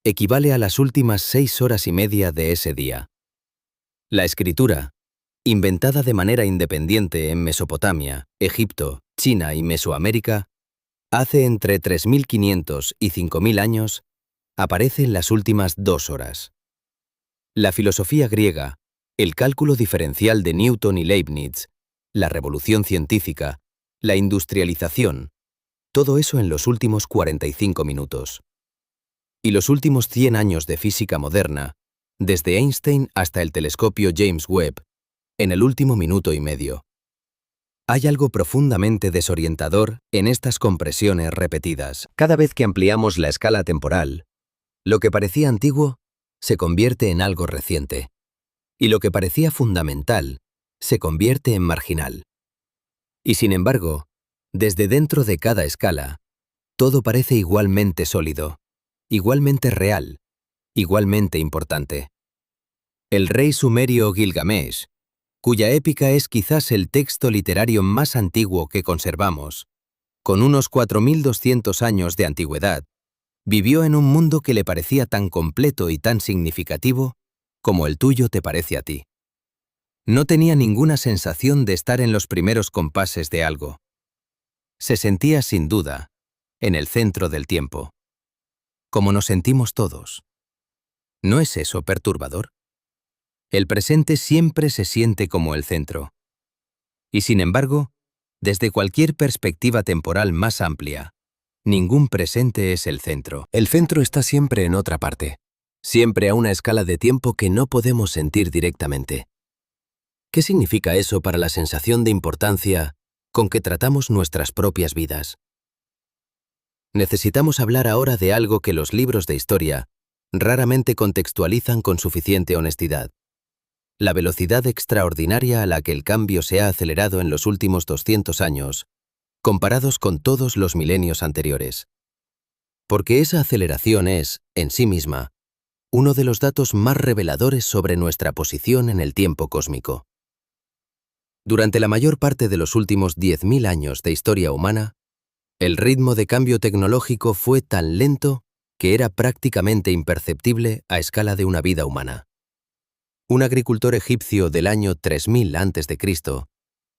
equivale a las últimas 6 horas y media de ese día. La escritura, inventada de manera independiente en Mesopotamia, Egipto, China y Mesoamérica, hace entre 3.500 y 5.000 años, aparece en las últimas 2 horas. La filosofía griega, el cálculo diferencial de Newton y Leibniz, la revolución científica, la industrialización, todo eso en los últimos 45 minutos. Y los últimos 100 años de física moderna, desde Einstein hasta el telescopio James Webb, en el último minuto y medio. Hay algo profundamente desorientador en estas compresiones repetidas. Cada vez que ampliamos la escala temporal, lo que parecía antiguo se convierte en algo reciente, y lo que parecía fundamental se convierte en marginal. Y sin embargo, desde dentro de cada escala, todo parece igualmente sólido, igualmente real, igualmente importante. El rey sumerio Gilgamesh, cuya épica es quizás el texto literario más antiguo que conservamos, con unos 4.200 años de antigüedad, vivió en un mundo que le parecía tan completo y tan significativo como el tuyo te parece a ti. No tenía ninguna sensación de estar en los primeros compases de algo. Se sentía, sin duda, en el centro del tiempo, como nos sentimos todos. ¿No es eso perturbador? El presente siempre se siente como el centro. Y sin embargo, desde cualquier perspectiva temporal más amplia, ningún presente es el centro. El centro está siempre en otra parte, siempre a una escala de tiempo que no podemos sentir directamente. ¿Qué significa eso para la sensación de importancia con que tratamos nuestras propias vidas? Necesitamos hablar ahora de algo que los libros de historia raramente contextualizan con suficiente honestidad. La velocidad extraordinaria a la que el cambio se ha acelerado en los últimos 200 años, comparados con todos los milenios anteriores. Porque esa aceleración es, en sí misma, uno de los datos más reveladores sobre nuestra posición en el tiempo cósmico. Durante la mayor parte de los últimos 10.000 años de historia humana, el ritmo de cambio tecnológico fue tan lento que era prácticamente imperceptible a escala de una vida humana. Un agricultor egipcio del año 3000 a.C.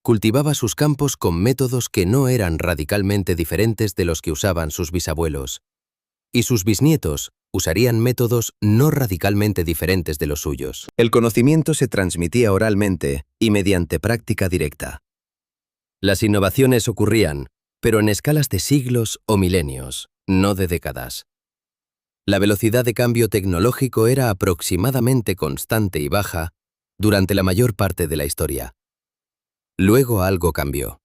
cultivaba sus campos con métodos que no eran radicalmente diferentes de los que usaban sus bisabuelos, y sus bisnietos usarían métodos no radicalmente diferentes de los suyos. El conocimiento se transmitía oralmente y mediante práctica directa. Las innovaciones ocurrían, pero en escalas de siglos o milenios, no de décadas. La velocidad de cambio tecnológico era aproximadamente constante y baja durante la mayor parte de la historia. Luego algo cambió.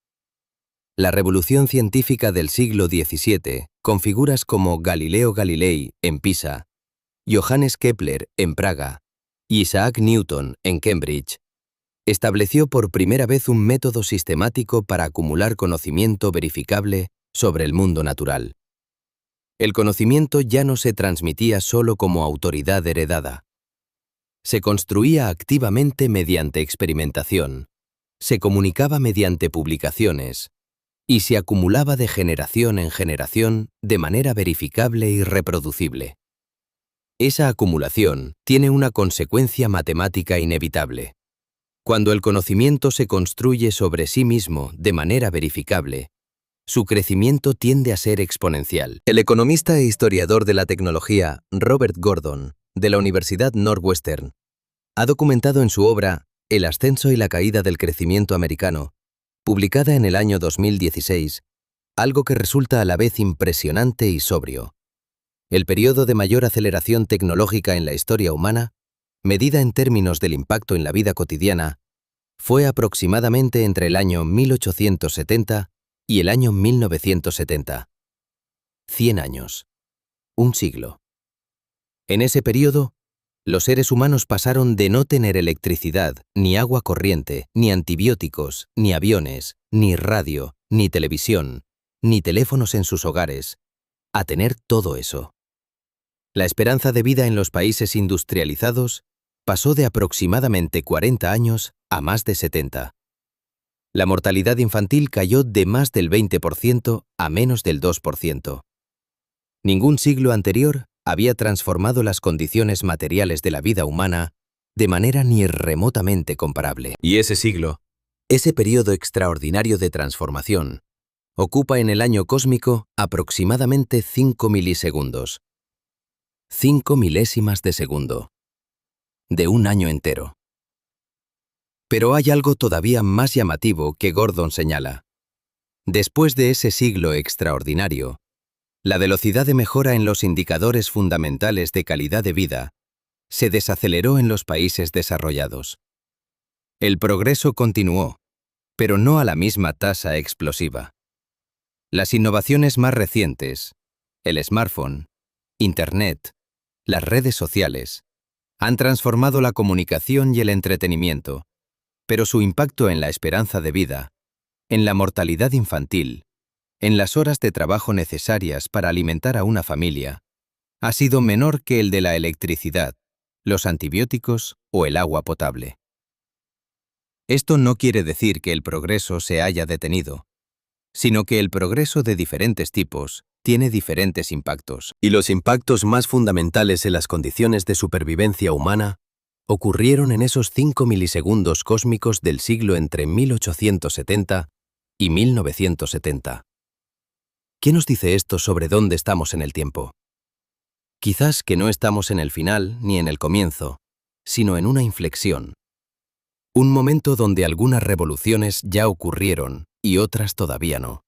La revolución científica del siglo XVII, con figuras como Galileo Galilei en Pisa, Johannes Kepler en Praga y Isaac Newton en Cambridge, estableció por primera vez un método sistemático para acumular conocimiento verificable sobre el mundo natural. El conocimiento ya no se transmitía solo como autoridad heredada. Se construía activamente mediante experimentación, se comunicaba mediante publicaciones, y se acumulaba de generación en generación de manera verificable y reproducible. Esa acumulación tiene una consecuencia matemática inevitable. Cuando el conocimiento se construye sobre sí mismo de manera verificable, su crecimiento tiende a ser exponencial. El economista e historiador de la tecnología Robert Gordon, de la Universidad Northwestern, ha documentado en su obra El ascenso y la caída del crecimiento americano, publicada en el año 2016, algo que resulta a la vez impresionante y sobrio. El periodo de mayor aceleración tecnológica en la historia humana, medida en términos del impacto en la vida cotidiana, fue aproximadamente entre el año 1870 y el año 1970. 100 años. Un siglo. En ese periodo, los seres humanos pasaron de no tener electricidad, ni agua corriente, ni antibióticos, ni aviones, ni radio, ni televisión, ni teléfonos en sus hogares, a tener todo eso. La esperanza de vida en los países industrializados pasó de aproximadamente 40 años a más de 70. La mortalidad infantil cayó de más del 20% a menos del 2%. Ningún siglo anterior había transformado las condiciones materiales de la vida humana de manera ni remotamente comparable. Y ese siglo, ese periodo extraordinario de transformación, ocupa en el año cósmico aproximadamente 5 milisegundos. 5 milésimas de segundo. De un año entero. Pero hay algo todavía más llamativo que Gordon señala. Después de ese siglo extraordinario, la velocidad de mejora en los indicadores fundamentales de calidad de vida se desaceleró en los países desarrollados. El progreso continuó, pero no a la misma tasa explosiva. Las innovaciones más recientes, el smartphone, Internet, las redes sociales, han transformado la comunicación y el entretenimiento, pero su impacto en la esperanza de vida, en la mortalidad infantil, en las horas de trabajo necesarias para alimentar a una familia, ha sido menor que el de la electricidad, los antibióticos o el agua potable. Esto no quiere decir que el progreso se haya detenido, sino que el progreso de diferentes tipos tiene diferentes impactos, y los impactos más fundamentales en las condiciones de supervivencia humana ocurrieron en esos 5 milisegundos cósmicos del siglo entre 1870 y 1970. ¿Qué nos dice esto sobre dónde estamos en el tiempo? Quizás que no estamos en el final ni en el comienzo, sino en una inflexión. Un momento donde algunas revoluciones ya ocurrieron y otras todavía no.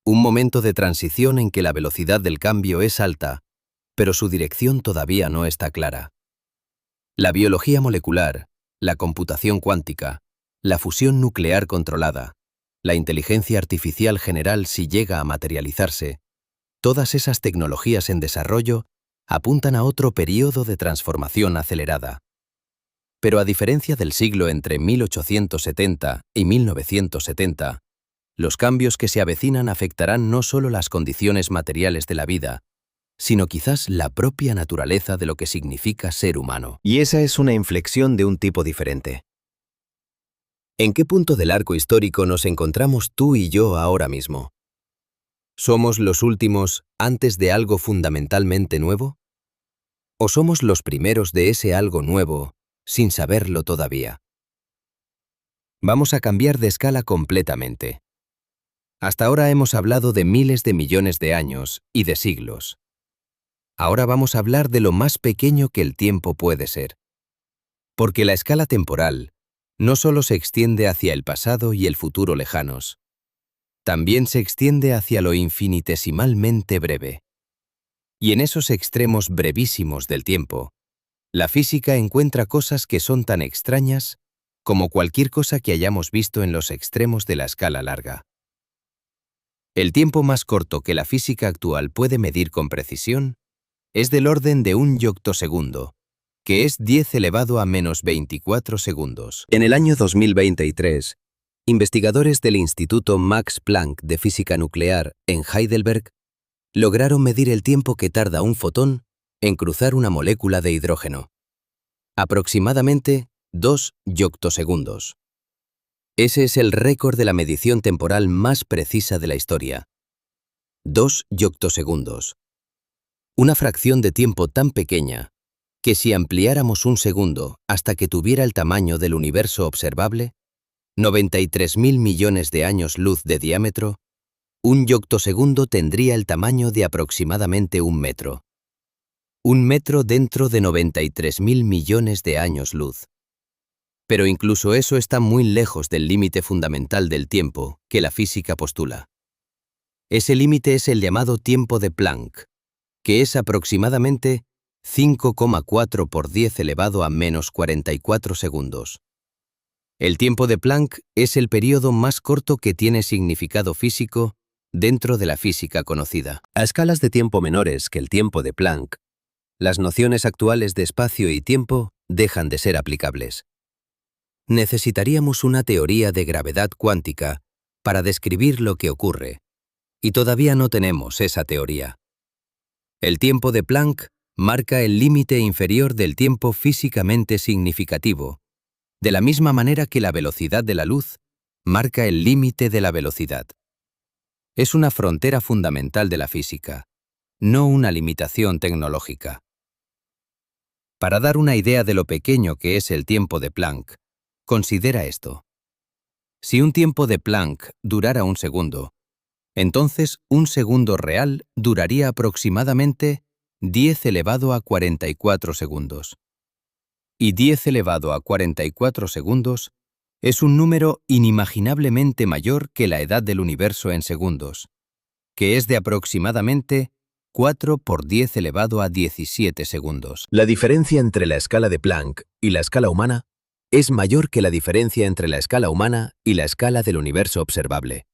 Un momento de transición en que la velocidad del cambio es alta, pero su dirección todavía no está clara. La biología molecular, la computación cuántica, la fusión nuclear controlada, la inteligencia artificial general si llega a materializarse, todas esas tecnologías en desarrollo apuntan a otro periodo de transformación acelerada. Pero a diferencia del siglo entre 1870 y 1970, los cambios que se avecinan afectarán no solo las condiciones materiales de la vida, sino quizás la propia naturaleza de lo que significa ser humano. Y esa es una inflexión de un tipo diferente. ¿En qué punto del arco histórico nos encontramos tú y yo ahora mismo? ¿Somos los últimos antes de algo fundamentalmente nuevo? ¿O somos los primeros de ese algo nuevo sin saberlo todavía? Vamos a cambiar de escala completamente. Hasta ahora hemos hablado de miles de millones de años y de siglos. Ahora vamos a hablar de lo más pequeño que el tiempo puede ser. Porque la escala temporal no solo se extiende hacia el pasado y el futuro lejanos, también se extiende hacia lo infinitesimalmente breve. Y en esos extremos brevísimos del tiempo, la física encuentra cosas que son tan extrañas como cualquier cosa que hayamos visto en los extremos de la escala larga. El tiempo más corto que la física actual puede medir con precisión es del orden de un yoctosegundo, que es 10 elevado a menos 24 segundos. En el año 2023, investigadores del Instituto Max Planck de Física Nuclear en Heidelberg lograron medir el tiempo que tarda un fotón en cruzar una molécula de hidrógeno. Aproximadamente 2 yoctosegundos. Ese es el récord de la medición temporal más precisa de la historia. 2 yoctosegundos. Una fracción de tiempo tan pequeña que si ampliáramos un segundo hasta que tuviera el tamaño del universo observable, 93.000 millones de años luz de diámetro, un yoctosegundo tendría el tamaño de aproximadamente 1 metro. 1 metro dentro de 93.000 millones de años luz. Pero incluso eso está muy lejos del límite fundamental del tiempo que la física postula. Ese límite es el llamado tiempo de Planck, que es aproximadamente 5,4 por 10 elevado a menos 44 segundos. El tiempo de Planck es el período más corto que tiene significado físico dentro de la física conocida. A escalas de tiempo menores que el tiempo de Planck, las nociones actuales de espacio y tiempo dejan de ser aplicables. Necesitaríamos una teoría de gravedad cuántica para describir lo que ocurre, y todavía no tenemos esa teoría. El tiempo de Planck marca el límite inferior del tiempo físicamente significativo, de la misma manera que la velocidad de la luz marca el límite de la velocidad. Es una frontera fundamental de la física, no una limitación tecnológica. Para dar una idea de lo pequeño que es el tiempo de Planck, considera esto. Si un tiempo de Planck durara 1 segundo, entonces un segundo real duraría aproximadamente 10 elevado a 44 segundos. Y 10 elevado a 44 segundos es un número inimaginablemente mayor que la edad del universo en segundos, que es de aproximadamente 4 por 10 elevado a 17 segundos. La diferencia entre la escala de Planck y la escala humana es mayor que la diferencia entre la escala humana y la escala del universo observable.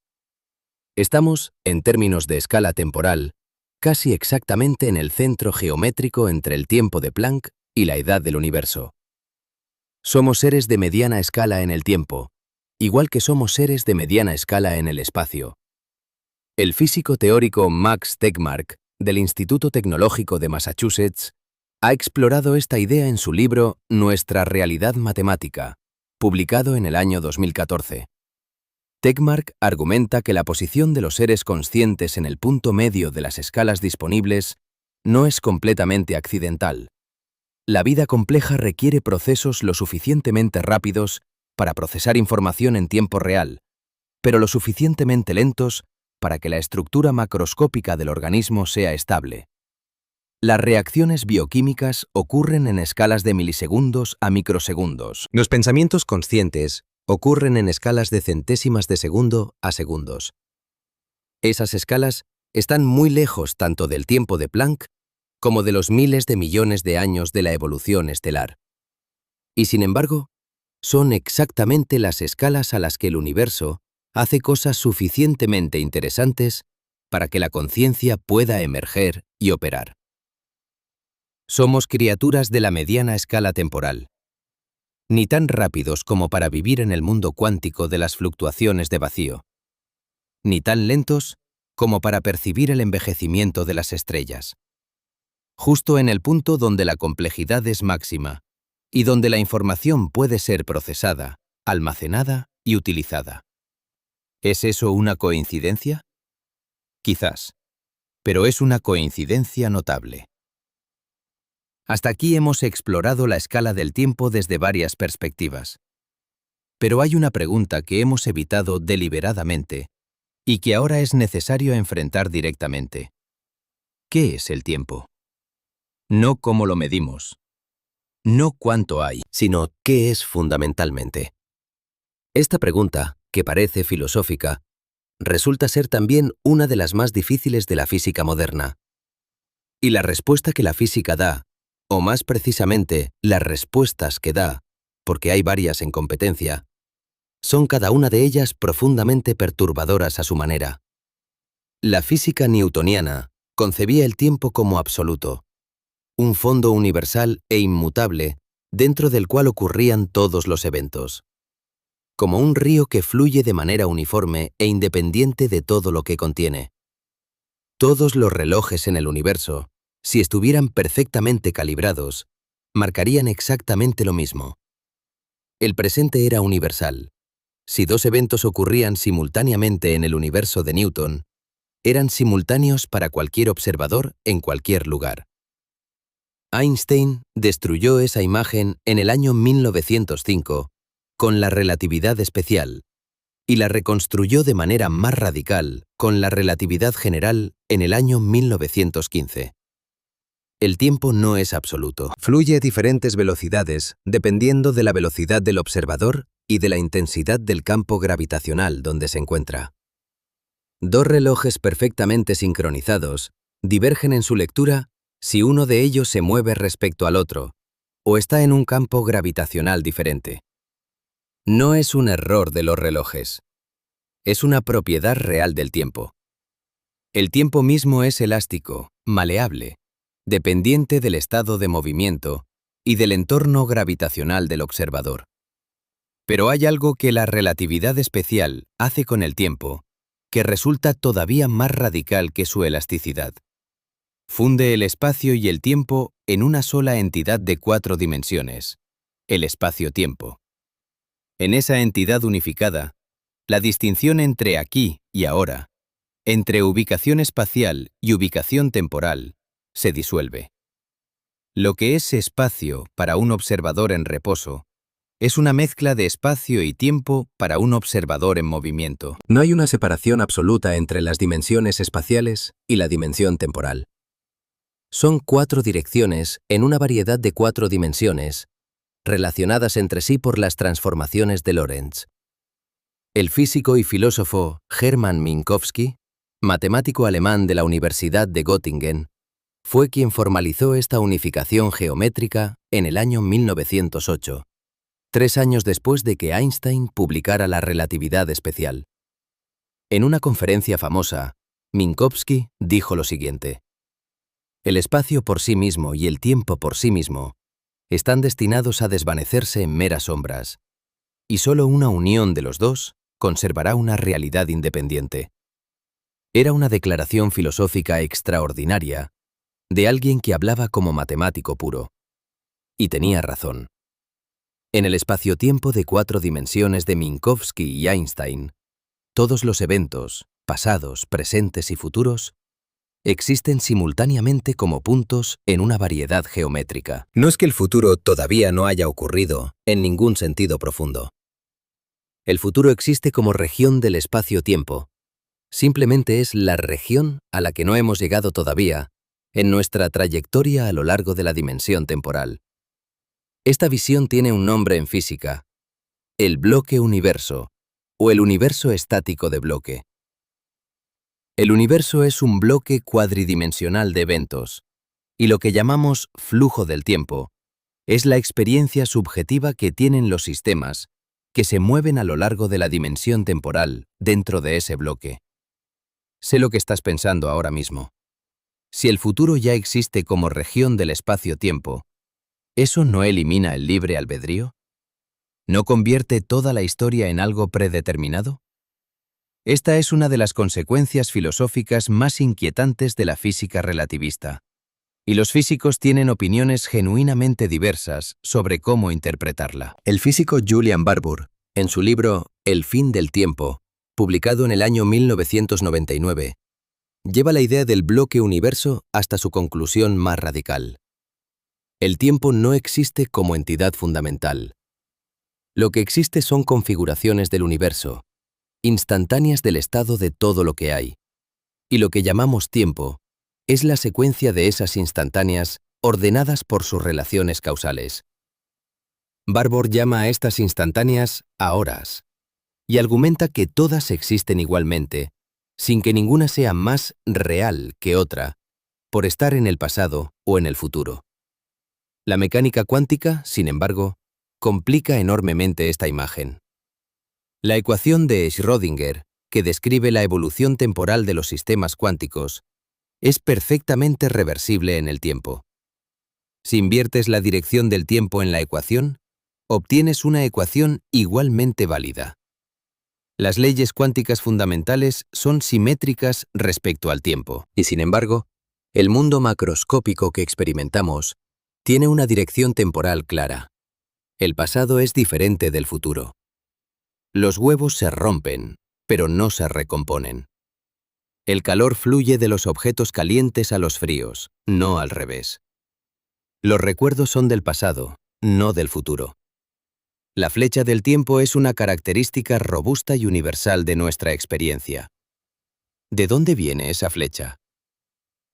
Estamos, en términos de escala temporal, casi exactamente en el centro geométrico entre el tiempo de Planck y la edad del universo. Somos seres de mediana escala en el tiempo, igual que somos seres de mediana escala en el espacio. El físico teórico Max Tegmark, del Instituto Tecnológico de Massachusetts, ha explorado esta idea en su libro Nuestra realidad matemática, publicado en el año 2014. Tegmark argumenta que la posición de los seres conscientes en el punto medio de las escalas disponibles no es completamente accidental. La vida compleja requiere procesos lo suficientemente rápidos para procesar información en tiempo real, pero lo suficientemente lentos para que la estructura macroscópica del organismo sea estable. Las reacciones bioquímicas ocurren en escalas de milisegundos a microsegundos. Los pensamientos conscientes ocurren en escalas de centésimas de segundo a segundos. Esas escalas están muy lejos tanto del tiempo de Planck como de los miles de millones de años de la evolución estelar. Y sin embargo, son exactamente las escalas a las que el universo hace cosas suficientemente interesantes para que la conciencia pueda emerger y operar. Somos criaturas de la mediana escala temporal, ni tan rápidos como para vivir en el mundo cuántico de las fluctuaciones de vacío, ni tan lentos como para percibir el envejecimiento de las estrellas. Justo en el punto donde la complejidad es máxima y donde la información puede ser procesada, almacenada y utilizada. ¿Es eso una coincidencia? Quizás, pero es una coincidencia notable. Hasta aquí hemos explorado la escala del tiempo desde varias perspectivas. Pero hay una pregunta que hemos evitado deliberadamente y que ahora es necesario enfrentar directamente. ¿Qué es el tiempo? No cómo lo medimos, no cuánto hay, sino qué es fundamentalmente. Esta pregunta, que parece filosófica, resulta ser también una de las más difíciles de la física moderna. Y la respuesta que la física da, o más precisamente, las respuestas que da, porque hay varias en competencia, son cada una de ellas profundamente perturbadoras a su manera. La física newtoniana concebía el tiempo como absoluto, un fondo universal e inmutable dentro del cual ocurrían todos los eventos, como un río que fluye de manera uniforme e independiente de todo lo que contiene. Todos los relojes en el universo, si estuvieran perfectamente calibrados, marcarían exactamente lo mismo. El presente era universal. Si dos eventos ocurrían simultáneamente en el universo de Newton, eran simultáneos para cualquier observador en cualquier lugar. Einstein destruyó esa imagen en el año 1905 con la relatividad especial y la reconstruyó de manera más radical con la relatividad general en el año 1915. El tiempo no es absoluto. Fluye a diferentes velocidades dependiendo de la velocidad del observador y de la intensidad del campo gravitacional donde se encuentra. Dos relojes perfectamente sincronizados divergen en su lectura si uno de ellos se mueve respecto al otro o está en un campo gravitacional diferente. No es un error de los relojes. Es una propiedad real del tiempo. El tiempo mismo es elástico, maleable, dependiente del estado de movimiento y del entorno gravitacional del observador. Pero hay algo que la relatividad especial hace con el tiempo que resulta todavía más radical que su elasticidad. Funde el espacio y el tiempo en una sola entidad de 4 dimensiones, el espacio-tiempo. En esa entidad unificada, la distinción entre aquí y ahora, entre ubicación espacial y ubicación temporal, se disuelve. Lo que es espacio para un observador en reposo es una mezcla de espacio y tiempo para un observador en movimiento. No hay una separación absoluta entre las dimensiones espaciales y la dimensión temporal. Son 4 direcciones en una variedad de 4 dimensiones, relacionadas entre sí por las transformaciones de Lorentz. El físico y filósofo Hermann Minkowski, matemático alemán de la Universidad de Göttingen, fue quien formalizó esta unificación geométrica en el año 1908, 3 años después de que Einstein publicara la relatividad especial. En una conferencia famosa, Minkowski dijo lo siguiente: el espacio por sí mismo y el tiempo por sí mismo están destinados a desvanecerse en meras sombras, y solo una unión de los dos conservará una realidad independiente. Era una declaración filosófica extraordinaria de alguien que hablaba como matemático puro. Y tenía razón. En el espacio-tiempo de 4 dimensiones de Minkowski y Einstein, todos los eventos, pasados, presentes y futuros, existen simultáneamente como puntos en una variedad geométrica. No es que el futuro todavía no haya ocurrido en ningún sentido profundo. El futuro existe como región del espacio-tiempo. Simplemente es la región a la que no hemos llegado todavía en nuestra trayectoria a lo largo de la dimensión temporal. Esta visión tiene un nombre en física: el bloque universo, o el universo estático de bloque. El universo es un bloque cuadridimensional de eventos, y lo que llamamos flujo del tiempo es la experiencia subjetiva que tienen los sistemas que se mueven a lo largo de la dimensión temporal dentro de ese bloque. Sé lo que estás pensando ahora mismo. Si el futuro ya existe como región del espacio-tiempo, ¿eso no elimina el libre albedrío? ¿No convierte toda la historia en algo predeterminado? Esta es una de las consecuencias filosóficas más inquietantes de la física relativista, y los físicos tienen opiniones genuinamente diversas sobre cómo interpretarla. El físico Julian Barbour, En su libro El fin del tiempo, publicado en el año 1999, lleva la idea del bloque universo hasta su conclusión más radical. El tiempo no existe como entidad fundamental. Lo que existe son configuraciones del universo, instantáneas del estado de todo lo que hay. Y lo que llamamos tiempo es la secuencia de esas instantáneas ordenadas por sus relaciones causales. Barbour llama a estas instantáneas a horas y argumenta que todas existen igualmente, sin que ninguna sea más real que otra, por estar en el pasado o en el futuro. La mecánica cuántica, sin embargo, complica enormemente esta imagen. La ecuación de Schrödinger, que describe la evolución temporal de los sistemas cuánticos, es perfectamente reversible en el tiempo. Si inviertes la dirección del tiempo en la ecuación, obtienes una ecuación igualmente válida. Las leyes cuánticas fundamentales son simétricas respecto al tiempo. Y sin embargo, el mundo macroscópico que experimentamos tiene una dirección temporal clara. El pasado es diferente del futuro. Los huevos se rompen, pero no se recomponen. El calor fluye de los objetos calientes a los fríos, no al revés. Los recuerdos son del pasado, no del futuro. La flecha del tiempo es una característica robusta y universal de nuestra experiencia. ¿De dónde viene esa flecha?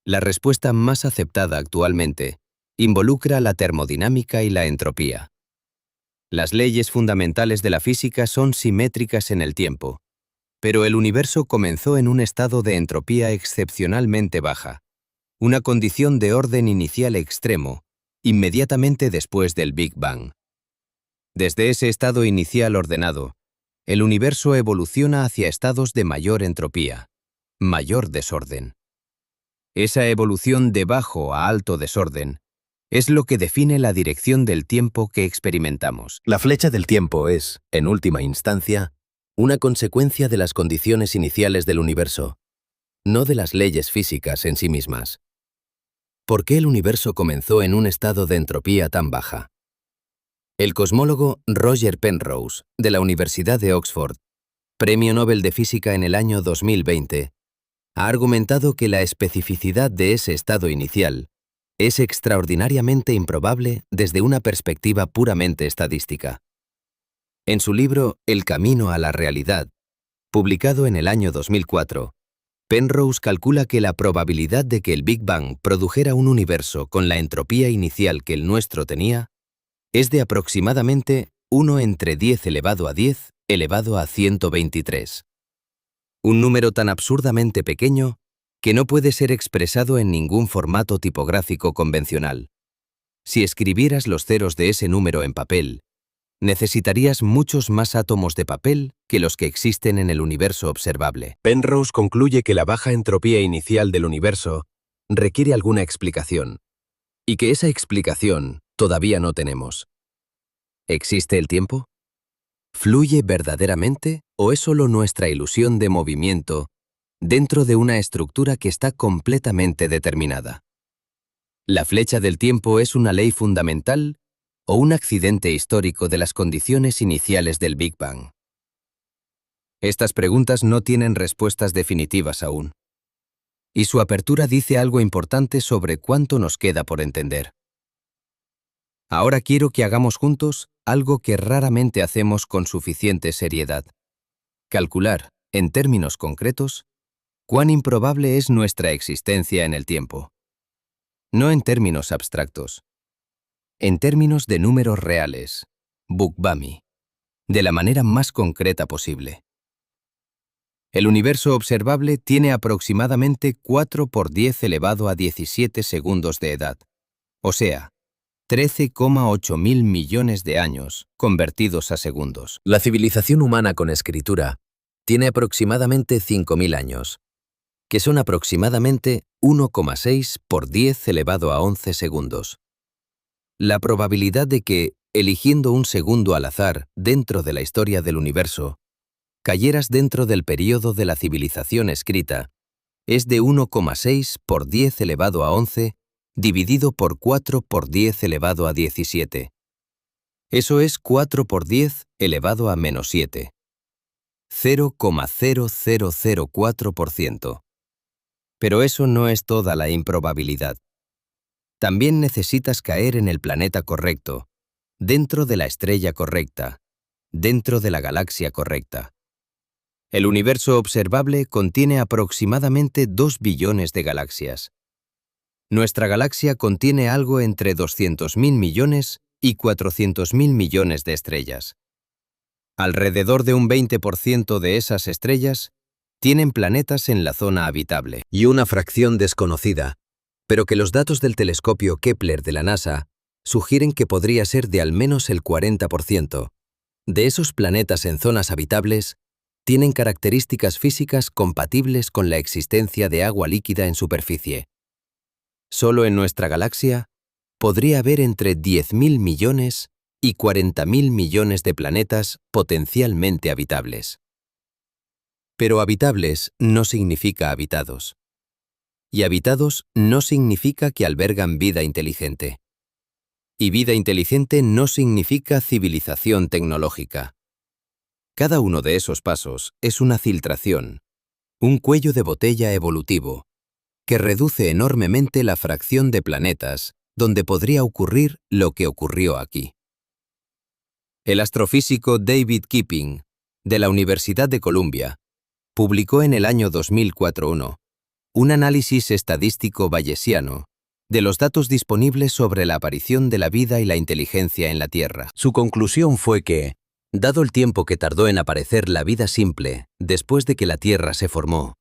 La respuesta más aceptada actualmente involucra la termodinámica y la entropía. Las leyes fundamentales de la física son simétricas en el tiempo, pero el universo comenzó en un estado de entropía excepcionalmente baja, una condición de orden inicial extremo, inmediatamente después del Big Bang. Desde ese estado inicial ordenado, el universo evoluciona hacia estados de mayor entropía, mayor desorden. Esa evolución de bajo a alto desorden es lo que define la dirección del tiempo que experimentamos. La flecha del tiempo es, en última instancia, una consecuencia de las condiciones iniciales del universo, no de las leyes físicas en sí mismas. ¿Por qué el universo comenzó en un estado de entropía tan baja? El cosmólogo Roger Penrose, de la Universidad de Oxford, Premio Nobel de Física en el año 2020, ha argumentado que la especificidad de ese estado inicial es extraordinariamente improbable desde una perspectiva puramente estadística. En su libro El camino a la realidad, publicado en el año 2004, Penrose calcula que la probabilidad de que el Big Bang produjera un universo con la entropía inicial que el nuestro tenía es de aproximadamente 1 entre 10 elevado a 10 elevado a 123. Un número tan absurdamente pequeño que no puede ser expresado en ningún formato tipográfico convencional. Si escribieras los ceros de ese número en papel, necesitarías muchos más átomos de papel que los que existen en el universo observable. Penrose concluye que la baja entropía inicial del universo requiere alguna explicación, y que esa explicación todavía no tenemos. ¿Existe el tiempo? ¿Fluye verdaderamente o es solo nuestra ilusión de movimiento dentro de una estructura que está completamente determinada? ¿La flecha del tiempo es una ley fundamental o un accidente histórico de las condiciones iniciales del Big Bang? Estas preguntas no tienen respuestas definitivas aún. Y su apertura dice algo importante sobre cuánto nos queda por entender. Ahora quiero que hagamos juntos algo que raramente hacemos con suficiente seriedad. Calcular, en términos concretos, cuán improbable es nuestra existencia en el tiempo. No en términos abstractos. En términos de números reales, Bukbami, de la manera más concreta posible. El universo observable tiene aproximadamente 4 por 10 elevado a 17 segundos de edad, o sea, 13,8 mil millones de años convertidos a segundos. La civilización humana con escritura tiene aproximadamente 5.000 años, que son aproximadamente 1,6 por 10 elevado a 11 segundos. La probabilidad de que, eligiendo un segundo al azar dentro de la historia del universo, cayeras dentro del período de la civilización escrita es de 1,6 por 10 elevado a 11 dividido por 4 por 10 elevado a 17. Eso es 4 por 10 elevado a menos 7. 0,0004%. Pero eso no es toda la improbabilidad. También necesitas caer en el planeta correcto, dentro de la estrella correcta, dentro de la galaxia correcta. El universo observable contiene aproximadamente 2 billones de galaxias. Nuestra galaxia contiene algo entre 200.000 millones y 400.000 millones de estrellas. Alrededor de un 20% de esas estrellas tienen planetas en la zona habitable. Y una fracción desconocida, pero que los datos del telescopio Kepler de la NASA sugieren que podría ser de al menos el 40%. De esos planetas en zonas habitables, tienen características físicas compatibles con la existencia de agua líquida en superficie. Solo en nuestra galaxia podría haber entre 10.000 millones y 40.000 millones de planetas potencialmente habitables. Pero habitables no significa habitados. Y habitados no significa que albergan vida inteligente. Y vida inteligente no significa civilización tecnológica. Cada uno de esos pasos es una filtración, un cuello de botella evolutivo, que reduce enormemente la fracción de planetas donde podría ocurrir lo que ocurrió aquí. El astrofísico David Kipping, de la Universidad de Columbia, publicó en el año 2004 un análisis estadístico bayesiano de los datos disponibles sobre la aparición de la vida y la inteligencia en la Tierra. Su conclusión fue que, dado el tiempo que tardó en aparecer la vida simple después de que la Tierra se formó,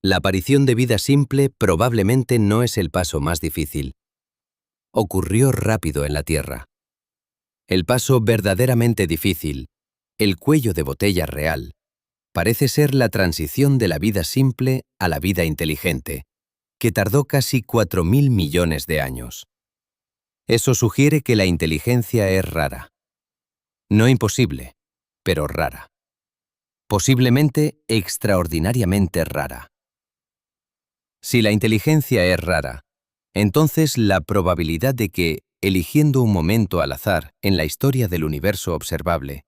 la aparición de vida simple probablemente no es el paso más difícil. Ocurrió rápido en la Tierra. El paso verdaderamente difícil, el cuello de botella real, parece ser la transición de la vida simple a la vida inteligente, que tardó casi 4.000 millones de años. Eso sugiere que la inteligencia es rara. No imposible, pero rara. Posiblemente extraordinariamente rara. Si la inteligencia es rara, entonces la probabilidad de que, eligiendo un momento al azar en la historia del universo observable,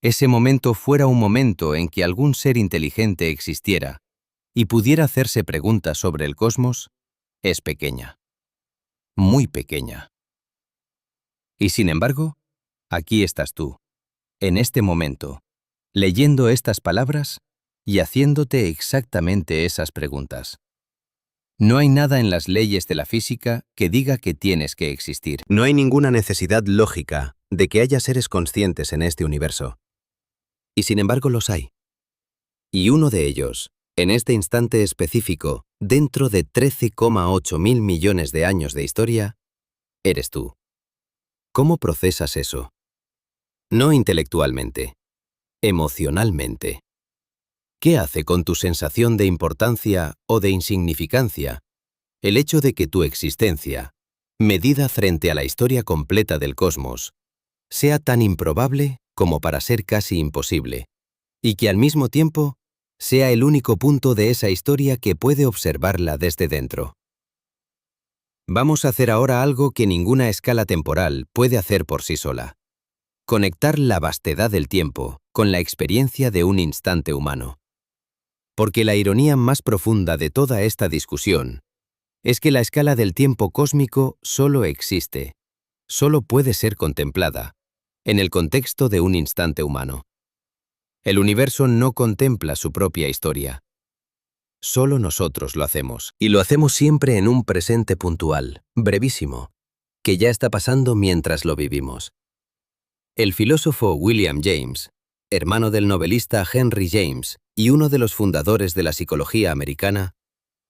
ese momento fuera un momento en que algún ser inteligente existiera y pudiera hacerse preguntas sobre el cosmos, es pequeña. Muy pequeña. Y sin embargo, aquí estás tú, en este momento, leyendo estas palabras y haciéndote exactamente esas preguntas. No hay nada en las leyes de la física que diga que tienes que existir. No hay ninguna necesidad lógica de que haya seres conscientes en este universo. Y sin embargo los hay. Y uno de ellos, en este instante específico, dentro de 13,8 mil millones de años de historia, eres tú. ¿Cómo procesas eso? No intelectualmente, emocionalmente. ¿Qué hace con tu sensación de importancia o de insignificancia el hecho de que tu existencia, medida frente a la historia completa del cosmos, sea tan improbable como para ser casi imposible, y que al mismo tiempo sea el único punto de esa historia que puede observarla desde dentro? Vamos a hacer ahora algo que ninguna escala temporal puede hacer por sí sola. Conectar la vastedad del tiempo con la experiencia de un instante humano. Porque la ironía más profunda de toda esta discusión es que la escala del tiempo cósmico solo existe, solo puede ser contemplada, en el contexto de un instante humano. El universo no contempla su propia historia. Solo nosotros lo hacemos, y lo hacemos siempre en un presente puntual, brevísimo, que ya está pasando mientras lo vivimos. El filósofo William James, hermano del novelista Henry James y uno de los fundadores de la psicología americana,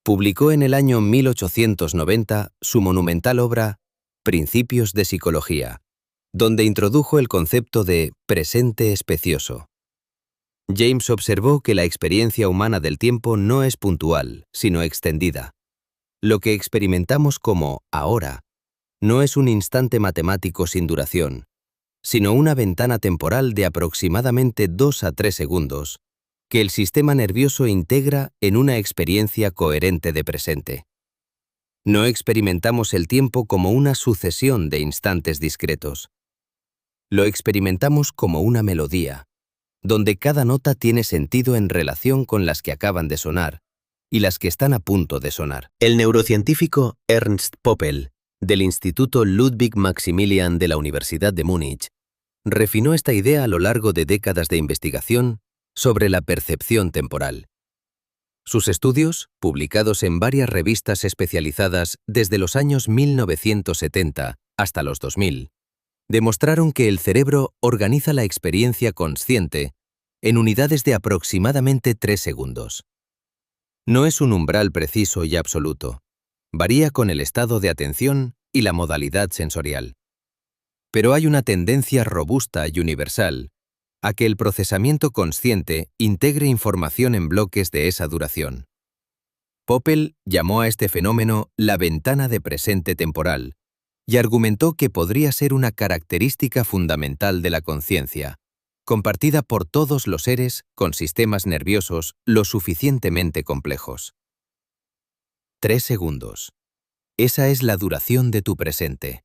publicó en el año 1890 su monumental obra Principios de Psicología, donde introdujo el concepto de presente especioso. James observó que la experiencia humana del tiempo no es puntual, sino extendida. Lo que experimentamos como ahora no es un instante matemático sin duración, sino una ventana temporal de aproximadamente 2 a 3 segundos, que el sistema nervioso integra en una experiencia coherente de presente. No experimentamos el tiempo como una sucesión de instantes discretos. Lo experimentamos como una melodía, donde cada nota tiene sentido en relación con las que acaban de sonar y las que están a punto de sonar. El neurocientífico Ernst Poppel, del Instituto Ludwig Maximilian de la Universidad de Múnich, refinó esta idea a lo largo de décadas de investigación sobre la percepción temporal. Sus estudios, publicados en varias revistas especializadas desde los años 1970 hasta los 2000, demostraron que el cerebro organiza la experiencia consciente en unidades de aproximadamente 3 segundos. No es un umbral preciso y absoluto. Varía con el estado de atención y la modalidad sensorial. Pero hay una tendencia robusta y universal a que el procesamiento consciente integre información en bloques de esa duración. Poppel llamó a este fenómeno la ventana de presente temporal y argumentó que podría ser una característica fundamental de la conciencia, compartida por todos los seres con sistemas nerviosos lo suficientemente complejos. 3 segundos. Esa es la duración de tu presente.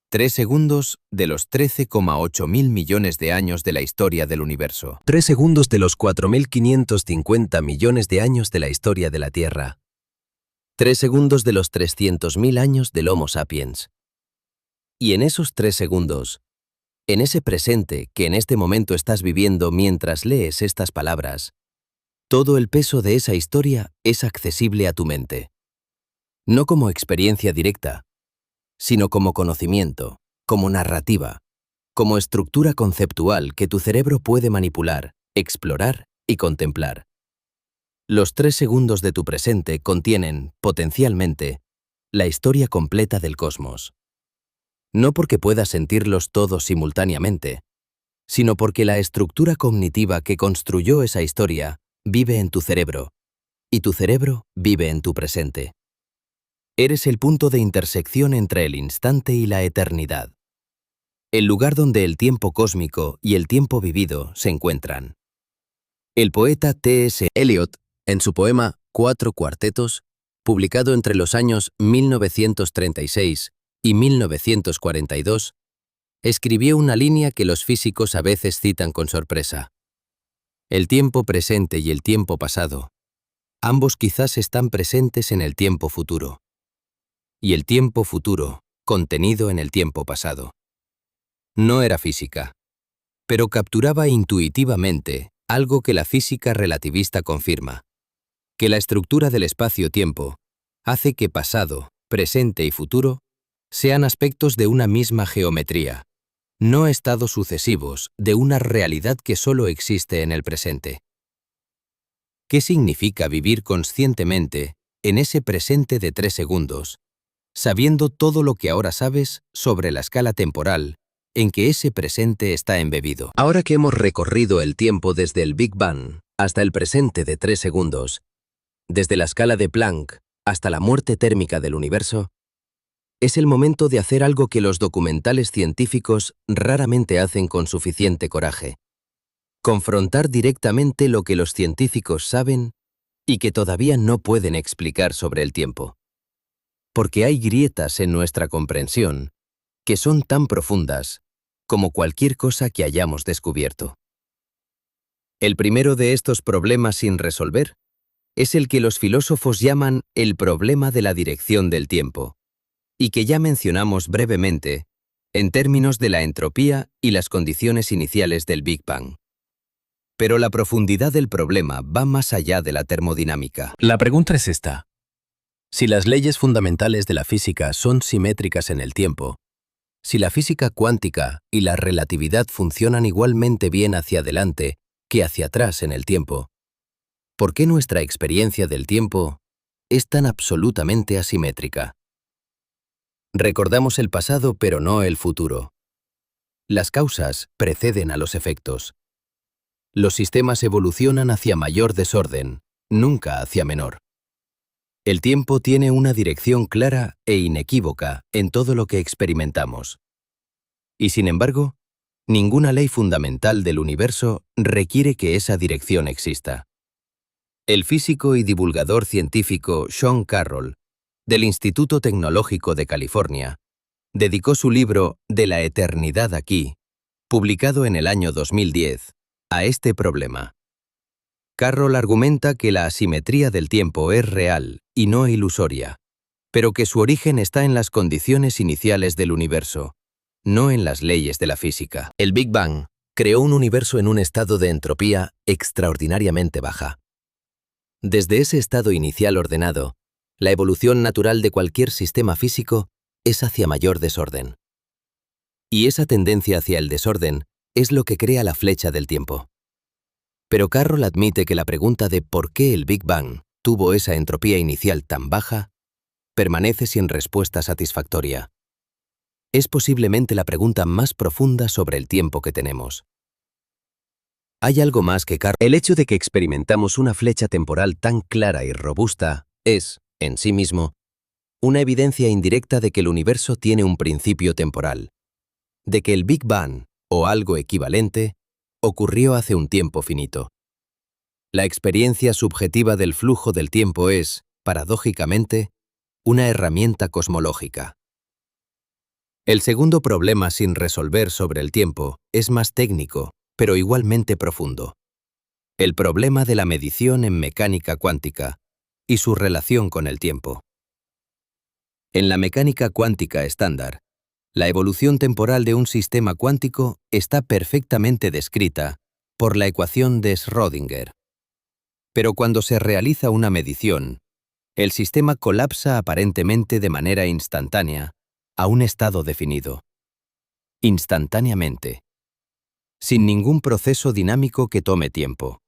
3 segundos de los 13,8 mil millones de años de la historia del universo. 3 segundos de los 4.550 millones de años de la historia de la Tierra. 3 segundos de los 300.000 años del Homo sapiens. Y en esos 3 segundos, en ese presente que en este momento estás viviendo mientras lees estas palabras, todo el peso de esa historia es accesible a tu mente. No como experiencia directa, sino como conocimiento, como narrativa, como estructura conceptual que tu cerebro puede manipular, explorar y contemplar. Los 3 segundos de tu presente contienen, potencialmente, la historia completa del cosmos. No porque puedas sentirlos todos simultáneamente, sino porque la estructura cognitiva que construyó esa historia vive en tu cerebro, y tu cerebro vive en tu presente. Eres el punto de intersección entre el instante y la eternidad. El lugar donde el tiempo cósmico y el tiempo vivido se encuentran. El poeta T.S. Eliot, en su poema 4 cuartetos, publicado entre los años 1936 y 1942, escribió una línea que los físicos a veces citan con sorpresa. El tiempo presente y el tiempo pasado, ambos quizás están presentes en el tiempo futuro. Y el tiempo futuro, contenido en el tiempo pasado. No era física, pero capturaba intuitivamente algo que la física relativista confirma, que la estructura del espacio-tiempo hace que pasado, presente y futuro sean aspectos de una misma geometría, no estados sucesivos de una realidad que solo existe en el presente. ¿Qué significa vivir conscientemente en ese presente de 3 segundos, sabiendo todo lo que ahora sabes sobre la escala temporal en que ese presente está embebido? Ahora que hemos recorrido el tiempo desde el Big Bang hasta el presente de 3 segundos, desde la escala de Planck hasta la muerte térmica del universo, es el momento de hacer algo que los documentales científicos raramente hacen con suficiente coraje: confrontar directamente lo que los científicos saben y que todavía no pueden explicar sobre el tiempo. Porque hay grietas en nuestra comprensión que son tan profundas como cualquier cosa que hayamos descubierto. El primero de estos problemas sin resolver es el que los filósofos llaman el problema de la dirección del tiempo, y que ya mencionamos brevemente en términos de la entropía y las condiciones iniciales del Big Bang. Pero la profundidad del problema va más allá de la termodinámica. La pregunta es esta. Si las leyes fundamentales de la física son simétricas en el tiempo, si la física cuántica y la relatividad funcionan igualmente bien hacia adelante que hacia atrás en el tiempo, ¿por qué nuestra experiencia del tiempo es tan absolutamente asimétrica? Recordamos el pasado pero no el futuro. Las causas preceden a los efectos. Los sistemas evolucionan hacia mayor desorden, nunca hacia menor. El tiempo tiene una dirección clara e inequívoca en todo lo que experimentamos. Y sin embargo, ninguna ley fundamental del universo requiere que esa dirección exista. El físico y divulgador científico Sean Carroll, del Instituto Tecnológico de California, dedicó su libro De la eternidad aquí, publicado en el año 2010, a este problema. Carroll argumenta que la asimetría del tiempo es real y no ilusoria, pero que su origen está en las condiciones iniciales del universo, no en las leyes de la física. El Big Bang creó un universo en un estado de entropía extraordinariamente baja. Desde ese estado inicial ordenado, la evolución natural de cualquier sistema físico es hacia mayor desorden. Y esa tendencia hacia el desorden es lo que crea la flecha del tiempo. Pero Carroll admite que la pregunta de por qué el Big Bang tuvo esa entropía inicial tan baja permanece sin respuesta satisfactoria. Es posiblemente la pregunta más profunda sobre el tiempo que tenemos. Hay algo más que Carroll. El hecho de que experimentamos una flecha temporal tan clara y robusta es, en sí mismo, una evidencia indirecta de que el universo tiene un principio temporal, de que el Big Bang, o algo equivalente, ocurrió hace un tiempo finito. La experiencia subjetiva del flujo del tiempo es, paradójicamente, una herramienta cosmológica. El segundo problema sin resolver sobre el tiempo es más técnico, pero igualmente profundo. El problema de la medición en mecánica cuántica y su relación con el tiempo. En la mecánica cuántica estándar, la evolución temporal de un sistema cuántico está perfectamente descrita por la ecuación de Schrödinger. Pero cuando se realiza una medición, el sistema colapsa aparentemente de manera instantánea a un estado definido. Instantáneamente. Sin ningún proceso dinámico que tome tiempo.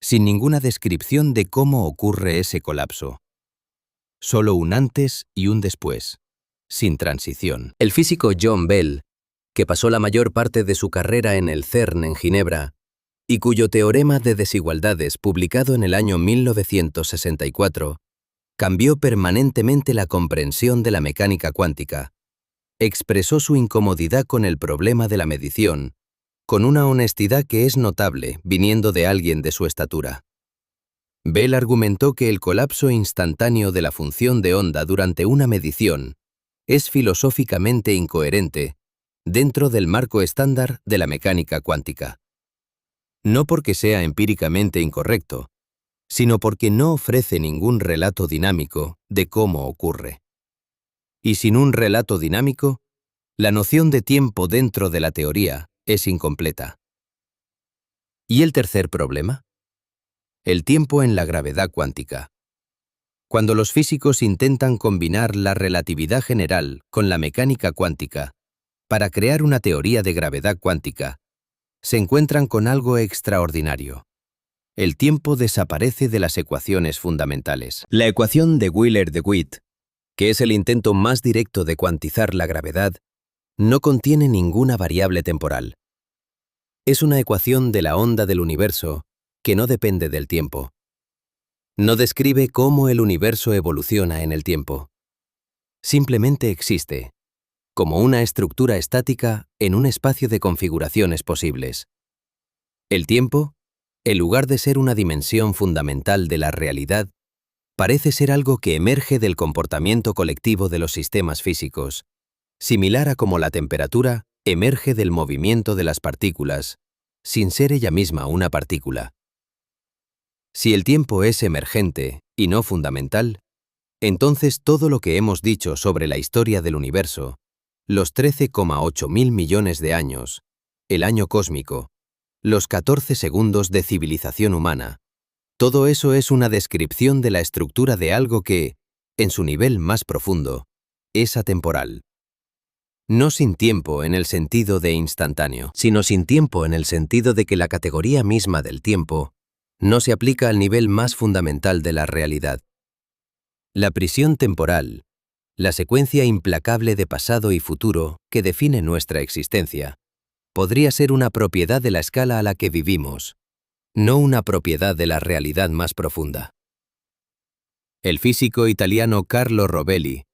Sin ninguna descripción de cómo ocurre ese colapso. Solo un antes y un después, sin transición. El físico John Bell, que pasó la mayor parte de su carrera en el CERN en Ginebra, y cuyo teorema de desigualdades publicado en el año 1964, cambió permanentemente la comprensión de la mecánica cuántica, expresó su incomodidad con el problema de la medición, con una honestidad que es notable viniendo de alguien de su estatura. Bell argumentó que el colapso instantáneo de la función de onda durante una medición es filosóficamente incoherente dentro del marco estándar de la mecánica cuántica. No porque sea empíricamente incorrecto, sino porque no ofrece ningún relato dinámico de cómo ocurre. Y sin un relato dinámico, la noción de tiempo dentro de la teoría es incompleta. ¿Y el tercer problema? El tiempo en la gravedad cuántica. Cuando los físicos intentan combinar la relatividad general con la mecánica cuántica para crear una teoría de gravedad cuántica, se encuentran con algo extraordinario. El tiempo desaparece de las ecuaciones fundamentales. La ecuación de Wheeler-DeWitt, que es el intento más directo de cuantizar la gravedad, no contiene ninguna variable temporal. Es una ecuación de la onda del universo que no depende del tiempo. No describe cómo el universo evoluciona en el tiempo. Simplemente existe, como una estructura estática en un espacio de configuraciones posibles. El tiempo, en lugar de ser una dimensión fundamental de la realidad, parece ser algo que emerge del comportamiento colectivo de los sistemas físicos, similar a como la temperatura emerge del movimiento de las partículas, sin ser ella misma una partícula. Si el tiempo es emergente y no fundamental, entonces todo lo que hemos dicho sobre la historia del universo, los 13,8 mil millones de años, el año cósmico, los 14 segundos de civilización humana, todo eso es una descripción de la estructura de algo que, en su nivel más profundo, es atemporal. No sin tiempo en el sentido de instantáneo, sino sin tiempo en el sentido de que la categoría misma del tiempo no se aplica al nivel más fundamental de la realidad. La prisión temporal, la secuencia implacable de pasado y futuro que define nuestra existencia, podría ser una propiedad de la escala a la que vivimos, no una propiedad de la realidad más profunda. El físico italiano Carlo Rovelli,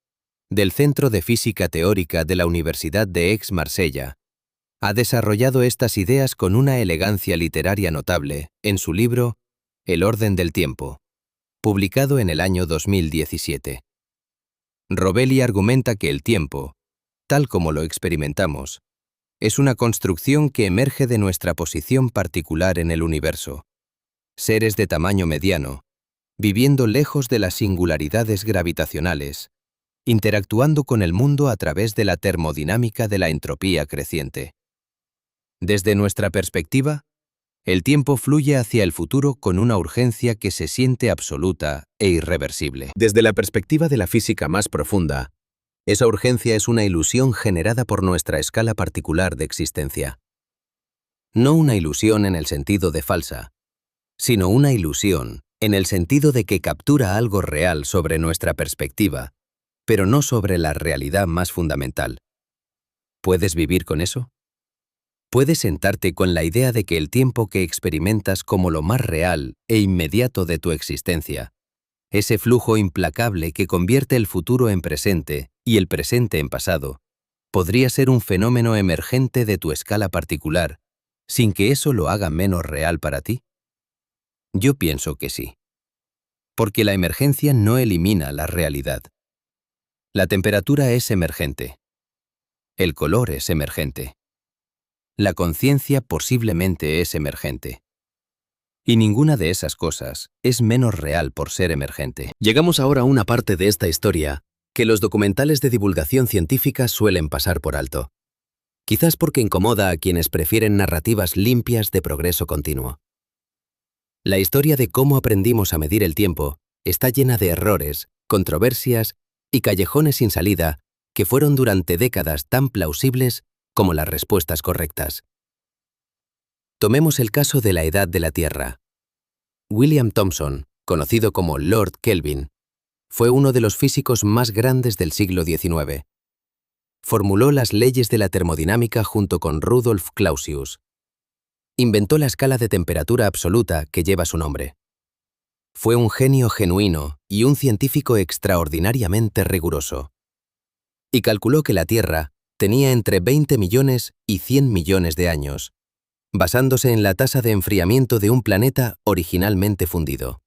del Centro de Física Teórica de la Universidad de Aix-Marsella, ha desarrollado estas ideas con una elegancia literaria notable en su libro El orden del tiempo, publicado en el año 2017. Rovelli argumenta que el tiempo, tal como lo experimentamos, es una construcción que emerge de nuestra posición particular en el universo. Seres de tamaño mediano, viviendo lejos de las singularidades gravitacionales, interactuando con el mundo a través de la termodinámica de la entropía creciente. Desde nuestra perspectiva, el tiempo fluye hacia el futuro con una urgencia que se siente absoluta e irreversible. Desde la perspectiva de la física más profunda, esa urgencia es una ilusión generada por nuestra escala particular de existencia. No una ilusión en el sentido de falsa, sino una ilusión en el sentido de que captura algo real sobre nuestra perspectiva, pero no sobre la realidad más fundamental. ¿Puedes vivir con eso? ¿Puedes sentarte con la idea de que el tiempo que experimentas como lo más real e inmediato de tu existencia, ese flujo implacable que convierte el futuro en presente y el presente en pasado, podría ser un fenómeno emergente de tu escala particular, sin que eso lo haga menos real para ti? Yo pienso que sí. Porque la emergencia no elimina la realidad. La temperatura es emergente. El color es emergente. La conciencia posiblemente es emergente. Y ninguna de esas cosas es menos real por ser emergente. Llegamos ahora a una parte de esta historia que los documentales de divulgación científica suelen pasar por alto. Quizás porque incomoda a quienes prefieren narrativas limpias de progreso continuo. La historia de cómo aprendimos a medir el tiempo está llena de errores, controversias y callejones sin salida que fueron durante décadas tan plausibles como las respuestas correctas. Tomemos el caso de la edad de la Tierra. William Thomson, conocido como Lord Kelvin, fue uno de los físicos más grandes del siglo XIX. Formuló las leyes de la termodinámica junto con Rudolf Clausius. Inventó la escala de temperatura absoluta que lleva su nombre. Fue un genio genuino y un científico extraordinariamente riguroso. Y calculó que la Tierra tenía entre 20 millones y 100 millones de años, basándose en la tasa de enfriamiento de un planeta originalmente fundido.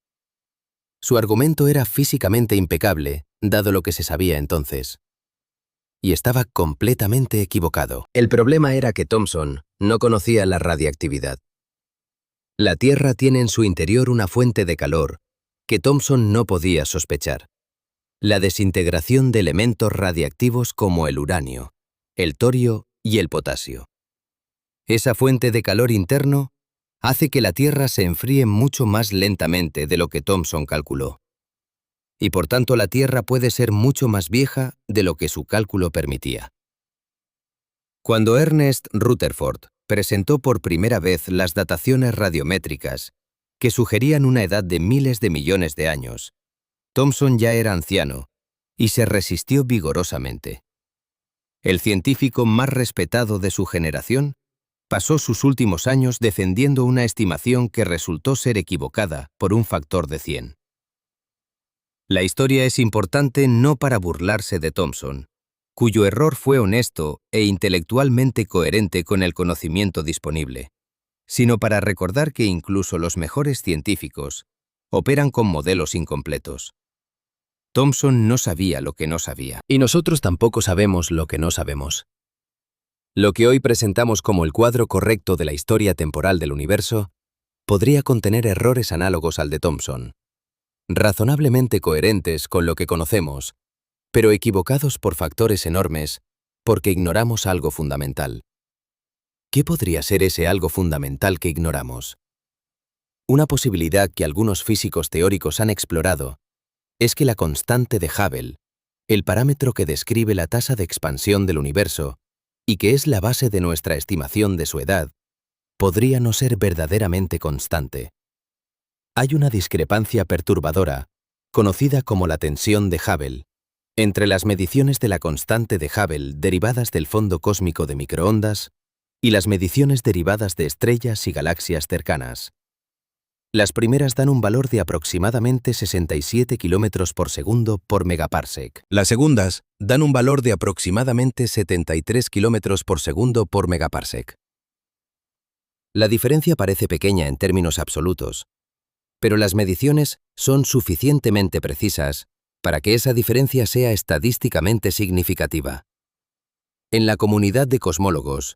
Su argumento era físicamente impecable, dado lo que se sabía entonces. Y estaba completamente equivocado. El problema era que Thomson no conocía la radiactividad. La Tierra tiene en su interior una fuente de calor que Thomson no podía sospechar: la desintegración de elementos radiactivos como el uranio, el torio y el potasio. Esa fuente de calor interno hace que la Tierra se enfríe mucho más lentamente de lo que Thomson calculó. Y por tanto la Tierra puede ser mucho más vieja de lo que su cálculo permitía. Cuando Ernest Rutherford presentó por primera vez las dataciones radiométricas, que sugerían una edad de miles de millones de años, Thomson ya era anciano y se resistió vigorosamente. El científico más respetado de su generación pasó sus últimos años defendiendo una estimación que resultó ser equivocada por un factor de 100. La historia es importante no para burlarse de Thomson, cuyo error fue honesto e intelectualmente coherente con el conocimiento disponible, sino para recordar que incluso los mejores científicos operan con modelos incompletos. Thomson no sabía lo que no sabía. Y nosotros tampoco sabemos lo que no sabemos. Lo que hoy presentamos como el cuadro correcto de la historia temporal del universo podría contener errores análogos al de Thomson, razonablemente coherentes con lo que conocemos, pero equivocados por factores enormes porque ignoramos algo fundamental. ¿Qué podría ser ese algo fundamental que ignoramos? Una posibilidad que algunos físicos teóricos han explorado es que la constante de Hubble, el parámetro que describe la tasa de expansión del universo y que es la base de nuestra estimación de su edad, podría no ser verdaderamente constante. Hay una discrepancia perturbadora, conocida como la tensión de Hubble, entre las mediciones de la constante de Hubble derivadas del fondo cósmico de microondas y las mediciones derivadas de estrellas y galaxias cercanas. Las primeras dan un valor de aproximadamente 67 km por segundo por megaparsec. Las segundas dan un valor de aproximadamente 73 km por segundo por megaparsec. La diferencia parece pequeña en términos absolutos, pero las mediciones son suficientemente precisas para que esa diferencia sea estadísticamente significativa. En la comunidad de cosmólogos,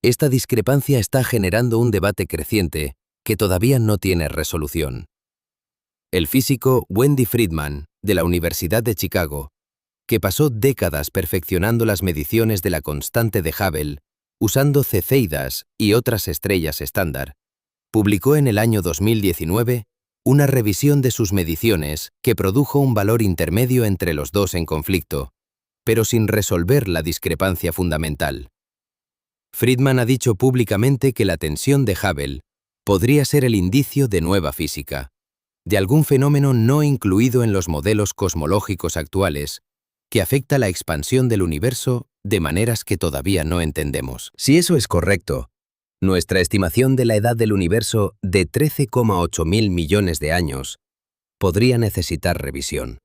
esta discrepancia está generando un debate creciente que todavía no tiene resolución. El físico Wendy Friedman, de la Universidad de Chicago, que pasó décadas perfeccionando las mediciones de la constante de Hubble usando cefeidas y otras estrellas estándar, publicó en el año 2019 una revisión de sus mediciones que produjo un valor intermedio entre los dos en conflicto, pero sin resolver la discrepancia fundamental. Friedman ha dicho públicamente que la tensión de Hubble podría ser el indicio de nueva física, de algún fenómeno no incluido en los modelos cosmológicos actuales, que afecta la expansión del universo de maneras que todavía no entendemos. Si eso es correcto, nuestra estimación de la edad del universo de 13,8 mil millones de años podría necesitar revisión.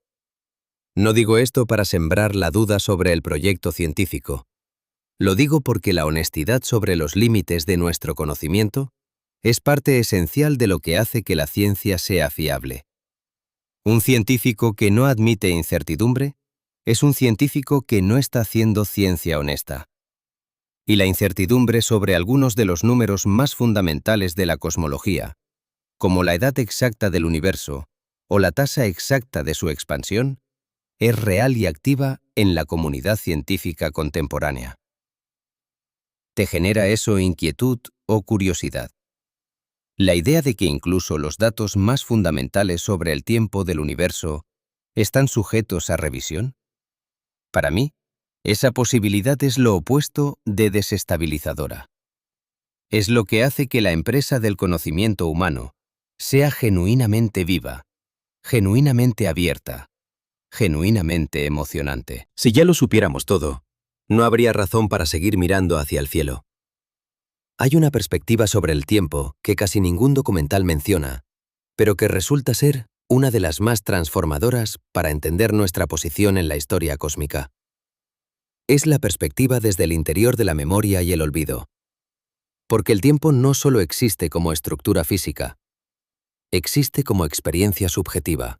No digo esto para sembrar la duda sobre el proyecto científico. Lo digo porque la honestidad sobre los límites de nuestro conocimiento es parte esencial de lo que hace que la ciencia sea fiable. Un científico que no admite incertidumbre es un científico que no está haciendo ciencia honesta. y la incertidumbre sobre algunos de los números más fundamentales de la cosmología, como la edad exacta del universo o la tasa exacta de su expansión, es real y activa en la comunidad científica contemporánea. ¿Te genera eso inquietud o curiosidad? La idea de que incluso los datos más fundamentales sobre el tiempo del universo están sujetos a revisión. Para mí, esa posibilidad es lo opuesto de desestabilizadora. Es lo que hace que la empresa del conocimiento humano sea genuinamente viva, genuinamente abierta, genuinamente emocionante. Si ya lo supiéramos todo, no habría razón para seguir mirando hacia el cielo. Hay una perspectiva sobre el tiempo que casi ningún documental menciona, pero que resulta ser una de las más transformadoras para entender nuestra posición en la historia cósmica. Es la perspectiva desde el interior de la memoria y el olvido. Porque el tiempo no solo existe como estructura física, existe como experiencia subjetiva.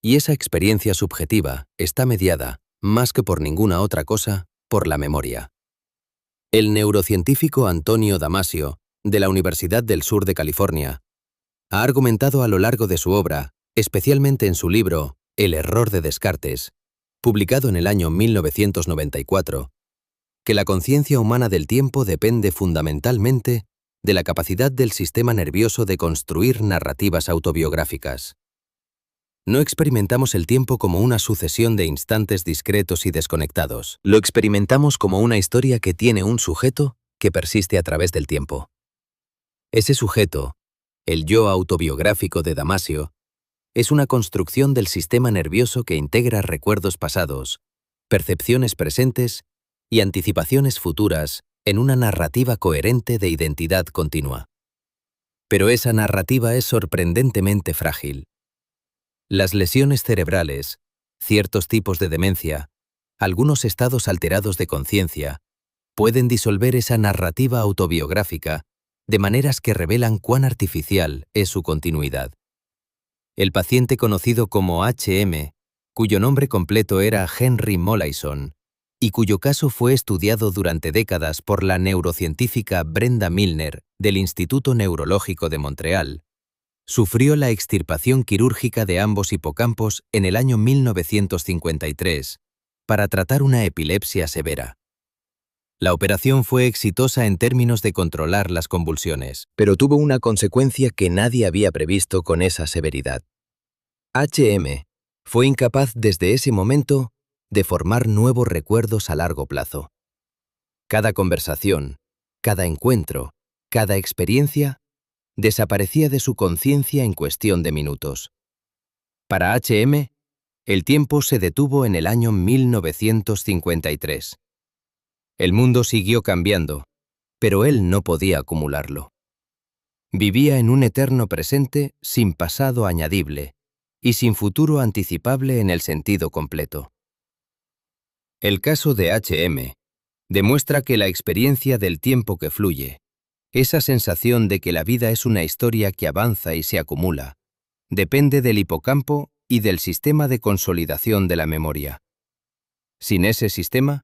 Y esa experiencia subjetiva está mediada, más que por ninguna otra cosa, por la memoria. El neurocientífico Antonio Damasio, de la Universidad del Sur de California, ha argumentado a lo largo de su obra, especialmente en su libro El error de Descartes, publicado en el año 1994, que la conciencia humana del tiempo depende fundamentalmente de la capacidad del sistema nervioso de construir narrativas autobiográficas. No experimentamos el tiempo como una sucesión de instantes discretos y desconectados. Lo experimentamos como una historia que tiene un sujeto que persiste a través del tiempo. Ese sujeto, el yo autobiográfico de Damasio, es una construcción del sistema nervioso que integra recuerdos pasados, percepciones presentes y anticipaciones futuras en una narrativa coherente de identidad continua. Pero esa narrativa es sorprendentemente frágil. Las lesiones cerebrales, ciertos tipos de demencia, algunos estados alterados de conciencia, pueden disolver esa narrativa autobiográfica de maneras que revelan cuán artificial es su continuidad. El paciente conocido como HM, cuyo nombre completo era Henry Molaison, y cuyo caso fue estudiado durante décadas por la neurocientífica Brenda Milner del Instituto Neurológico de Montreal, sufrió la extirpación quirúrgica de ambos hipocampos en el año 1953 para tratar una epilepsia severa. La operación fue exitosa en términos de controlar las convulsiones, pero tuvo una consecuencia que nadie había previsto con esa severidad. HM fue incapaz desde ese momento de formar nuevos recuerdos a largo plazo. Cada conversación, cada encuentro, cada experiencia desaparecía de su conciencia en cuestión de minutos. Para HM, el tiempo se detuvo en el año 1953. El mundo siguió cambiando, pero él no podía acumularlo. Vivía en un eterno presente sin pasado añadible y sin futuro anticipable en el sentido completo. El caso de HM demuestra que la experiencia del tiempo que fluye, esa sensación de que la vida es una historia que avanza y se acumula, depende del hipocampo y del sistema de consolidación de la memoria. Sin ese sistema,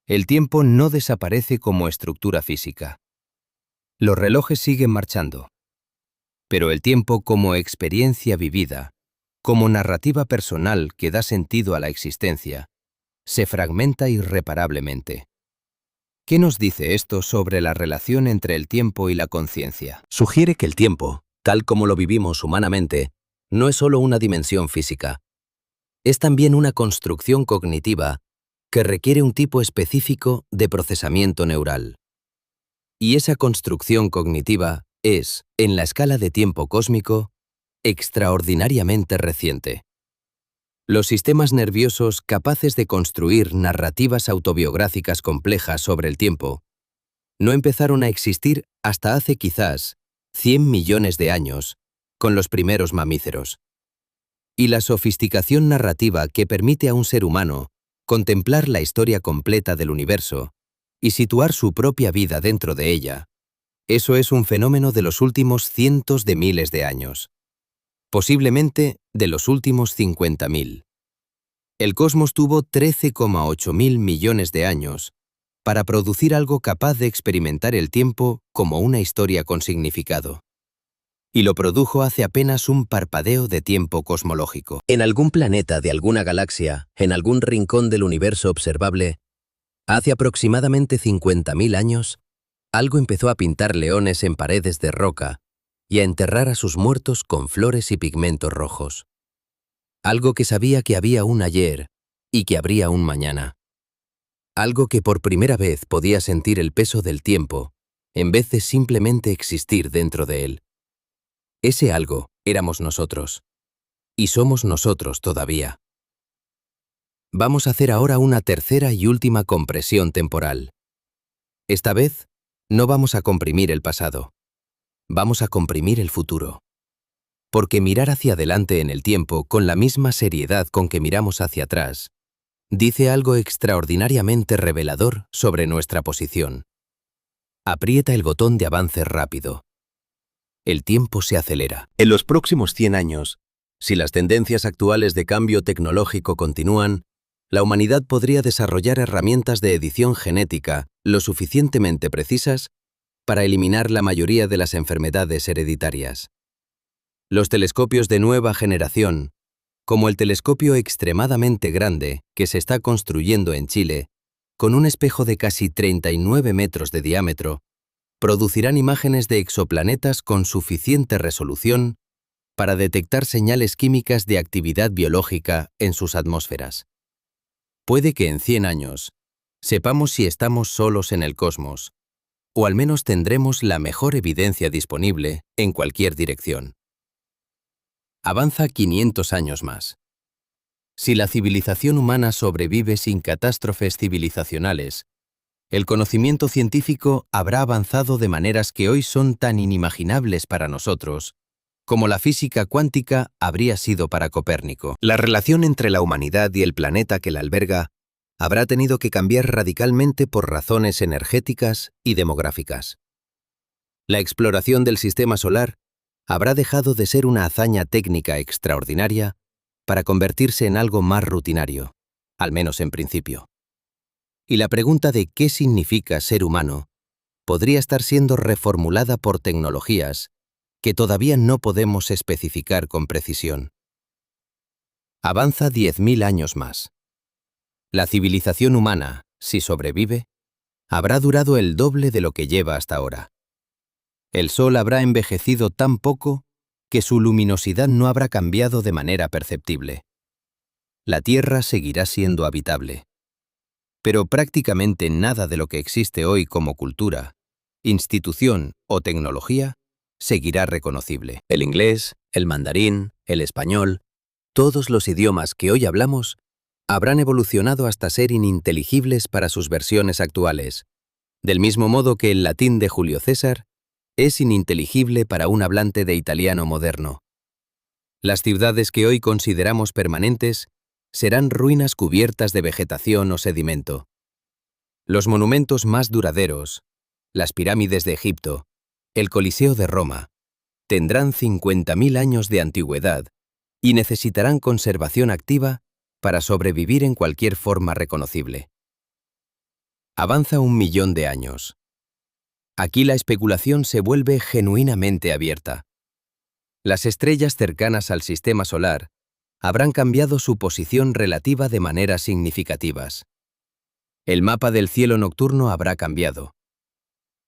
el tiempo no desaparece como estructura física. Los relojes siguen marchando, pero el tiempo como experiencia vivida, como narrativa personal que da sentido a la existencia, se fragmenta irreparablemente. ¿Qué nos dice esto sobre la relación entre el tiempo y la conciencia? Sugiere que el tiempo, tal como lo vivimos humanamente, no es solo una dimensión física. Es también una construcción cognitiva que requiere un tipo específico de procesamiento neural. Y esa construcción cognitiva es, en la escala de tiempo cósmico, extraordinariamente reciente. Los sistemas nerviosos capaces de construir narrativas autobiográficas complejas sobre el tiempo no empezaron a existir hasta hace quizás 100 millones de años con los primeros mamíferos. Y la sofisticación narrativa que permite a un ser humano contemplar la historia completa del universo y situar su propia vida dentro de ella, eso es un fenómeno de los últimos cientos de miles de años. Posiblemente de los últimos 50.000. El cosmos tuvo 13,8 mil millones de años para producir algo capaz de experimentar el tiempo como una historia con significado. Y lo produjo hace apenas un parpadeo de tiempo cosmológico. En algún planeta de alguna galaxia, en algún rincón del universo observable, hace aproximadamente 50.000 años, algo empezó a pintar leones en paredes de roca y a enterrar a sus muertos con flores y pigmentos rojos. Algo que sabía que había un ayer y que habría un mañana. Algo que por primera vez podía sentir el peso del tiempo, en vez de simplemente existir dentro de él. Ese algo éramos nosotros. Y somos nosotros todavía. Vamos a hacer ahora una tercera y última compresión temporal. Esta vez, no vamos a comprimir el pasado. Vamos a comprimir el futuro. Porque mirar hacia adelante en el tiempo con la misma seriedad con que miramos hacia atrás, dice algo extraordinariamente revelador sobre nuestra posición. Aprieta el botón de avance rápido. El tiempo se acelera. En los próximos 100 años, si las tendencias actuales de cambio tecnológico continúan, la humanidad podría desarrollar herramientas de edición genética lo suficientemente precisas para eliminar la mayoría de las enfermedades hereditarias. Los telescopios de nueva generación, como el telescopio extremadamente grande que se está construyendo en Chile, con un espejo de casi 39 metros de diámetro, producirán imágenes de exoplanetas con suficiente resolución para detectar señales químicas de actividad biológica en sus atmósferas. Puede que en 100 años sepamos si estamos solos en el cosmos, o al menos tendremos la mejor evidencia disponible en cualquier dirección. Avanza 500 años más. Si la civilización humana sobrevive sin catástrofes civilizacionales, el conocimiento científico habrá avanzado de maneras que hoy son tan inimaginables para nosotros, como la física cuántica habría sido para Copérnico. La relación entre la humanidad y el planeta que la alberga habrá tenido que cambiar radicalmente por razones energéticas y demográficas. La exploración del sistema solar habrá dejado de ser una hazaña técnica extraordinaria para convertirse en algo más rutinario, al menos en principio. Y la pregunta de qué significa ser humano podría estar siendo reformulada por tecnologías que todavía no podemos especificar con precisión. Avanza 10.000 años más. La civilización humana, si sobrevive, habrá durado el doble de lo que lleva hasta ahora. El Sol habrá envejecido tan poco que su luminosidad no habrá cambiado de manera perceptible. La Tierra seguirá siendo habitable. Pero prácticamente nada de lo que existe hoy como cultura, institución o tecnología seguirá reconocible. El inglés, el mandarín, el español, todos los idiomas que hoy hablamos habrán evolucionado hasta ser ininteligibles para sus versiones actuales, del mismo modo que el latín de Julio César es ininteligible para un hablante de italiano moderno. Las ciudades que hoy consideramos permanentes serán ruinas cubiertas de vegetación o sedimento. Los monumentos más duraderos, las pirámides de Egipto, el Coliseo de Roma, tendrán 50.000 años de antigüedad y necesitarán conservación activa para sobrevivir en cualquier forma reconocible. Avanza 1 millón de años. Aquí la especulación se vuelve genuinamente abierta. Las estrellas cercanas al sistema solar habrán cambiado su posición relativa de maneras significativas. El mapa del cielo nocturno habrá cambiado.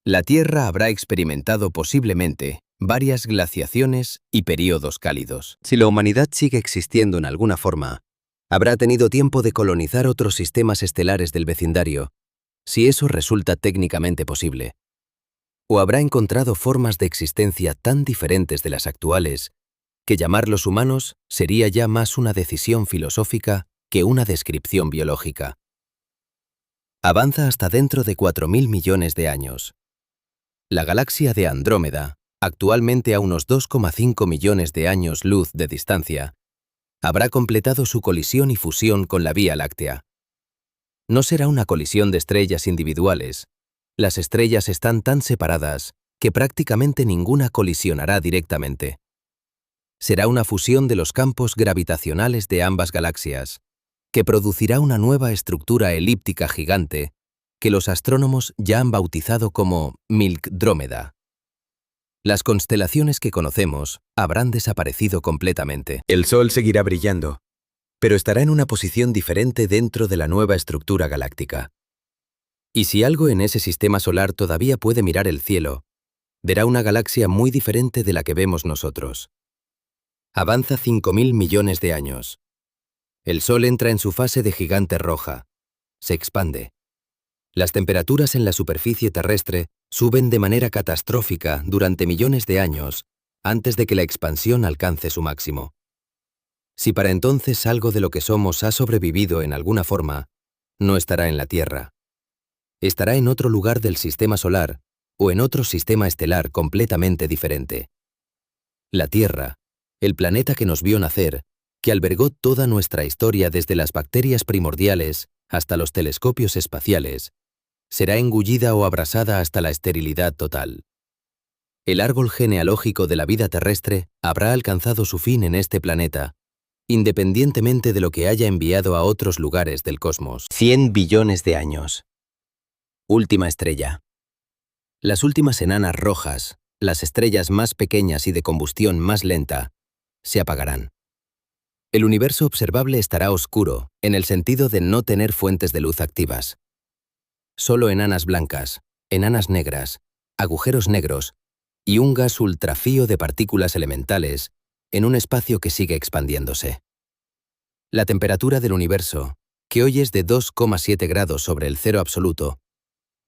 La Tierra habrá experimentado posiblemente varias glaciaciones y períodos cálidos. Si la humanidad sigue existiendo en alguna forma, habrá tenido tiempo de colonizar otros sistemas estelares del vecindario, si eso resulta técnicamente posible. O habrá encontrado formas de existencia tan diferentes de las actuales que llamarlos humanos sería ya más una decisión filosófica que una descripción biológica. Avanza hasta dentro de 4.000 millones de años. La galaxia de Andrómeda, actualmente a unos 2,5 millones de años luz de distancia, habrá completado su colisión y fusión con la Vía Láctea. No será una colisión de estrellas individuales. Las estrellas están tan separadas que prácticamente ninguna colisionará directamente. Será una fusión de los campos gravitacionales de ambas galaxias, que producirá una nueva estructura elíptica gigante que los astrónomos ya han bautizado como Milkdrómeda. Las constelaciones que conocemos habrán desaparecido completamente. El Sol seguirá brillando, pero estará en una posición diferente dentro de la nueva estructura galáctica. Y si algo en ese sistema solar todavía puede mirar el cielo, verá una galaxia muy diferente de la que vemos nosotros. Avanza 5.000 millones de años. El Sol entra en su fase de gigante roja. Se expande. Las temperaturas en la superficie terrestre suben de manera catastrófica durante millones de años antes de que la expansión alcance su máximo. Si para entonces algo de lo que somos ha sobrevivido en alguna forma, no estará en la Tierra. Estará en otro lugar del sistema solar o en otro sistema estelar completamente diferente. La Tierra, el planeta que nos vio nacer, que albergó toda nuestra historia desde las bacterias primordiales hasta los telescopios espaciales, será engullida o abrasada hasta la esterilidad total. El árbol genealógico de la vida terrestre habrá alcanzado su fin en este planeta, independientemente de lo que haya enviado a otros lugares del cosmos. 100 billones de años. Última estrella. Las últimas enanas rojas, las estrellas más pequeñas y de combustión más lenta, se apagarán. El universo observable estará oscuro, en el sentido de no tener fuentes de luz activas. Solo enanas blancas, enanas negras, agujeros negros y un gas ultrafío de partículas elementales en un espacio que sigue expandiéndose. La temperatura del universo, que hoy es de 2,7 grados sobre el cero absoluto,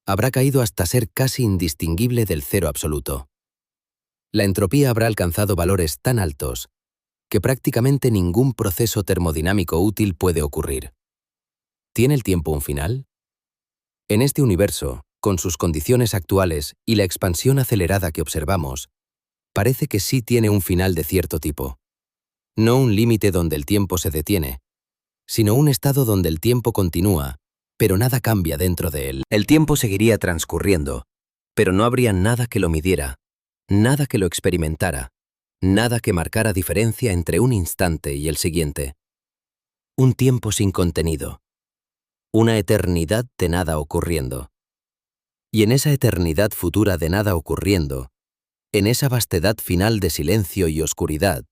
habrá caído hasta ser casi indistinguible del cero absoluto. La entropía habrá alcanzado valores tan altos que prácticamente ningún proceso termodinámico útil puede ocurrir. ¿Tiene el tiempo un final? En este universo, con sus condiciones actuales y la expansión acelerada que observamos, parece que sí tiene un final de cierto tipo. No un límite donde el tiempo se detiene, sino un estado donde el tiempo continúa, pero nada cambia dentro de él. El tiempo seguiría transcurriendo, pero no habría nada que lo midiera, nada que lo experimentara, nada que marcara diferencia entre un instante y el siguiente. Un tiempo sin contenido. Una eternidad de nada ocurriendo. Y en esa eternidad futura de nada ocurriendo, en esa vastedad final de silencio y oscuridad,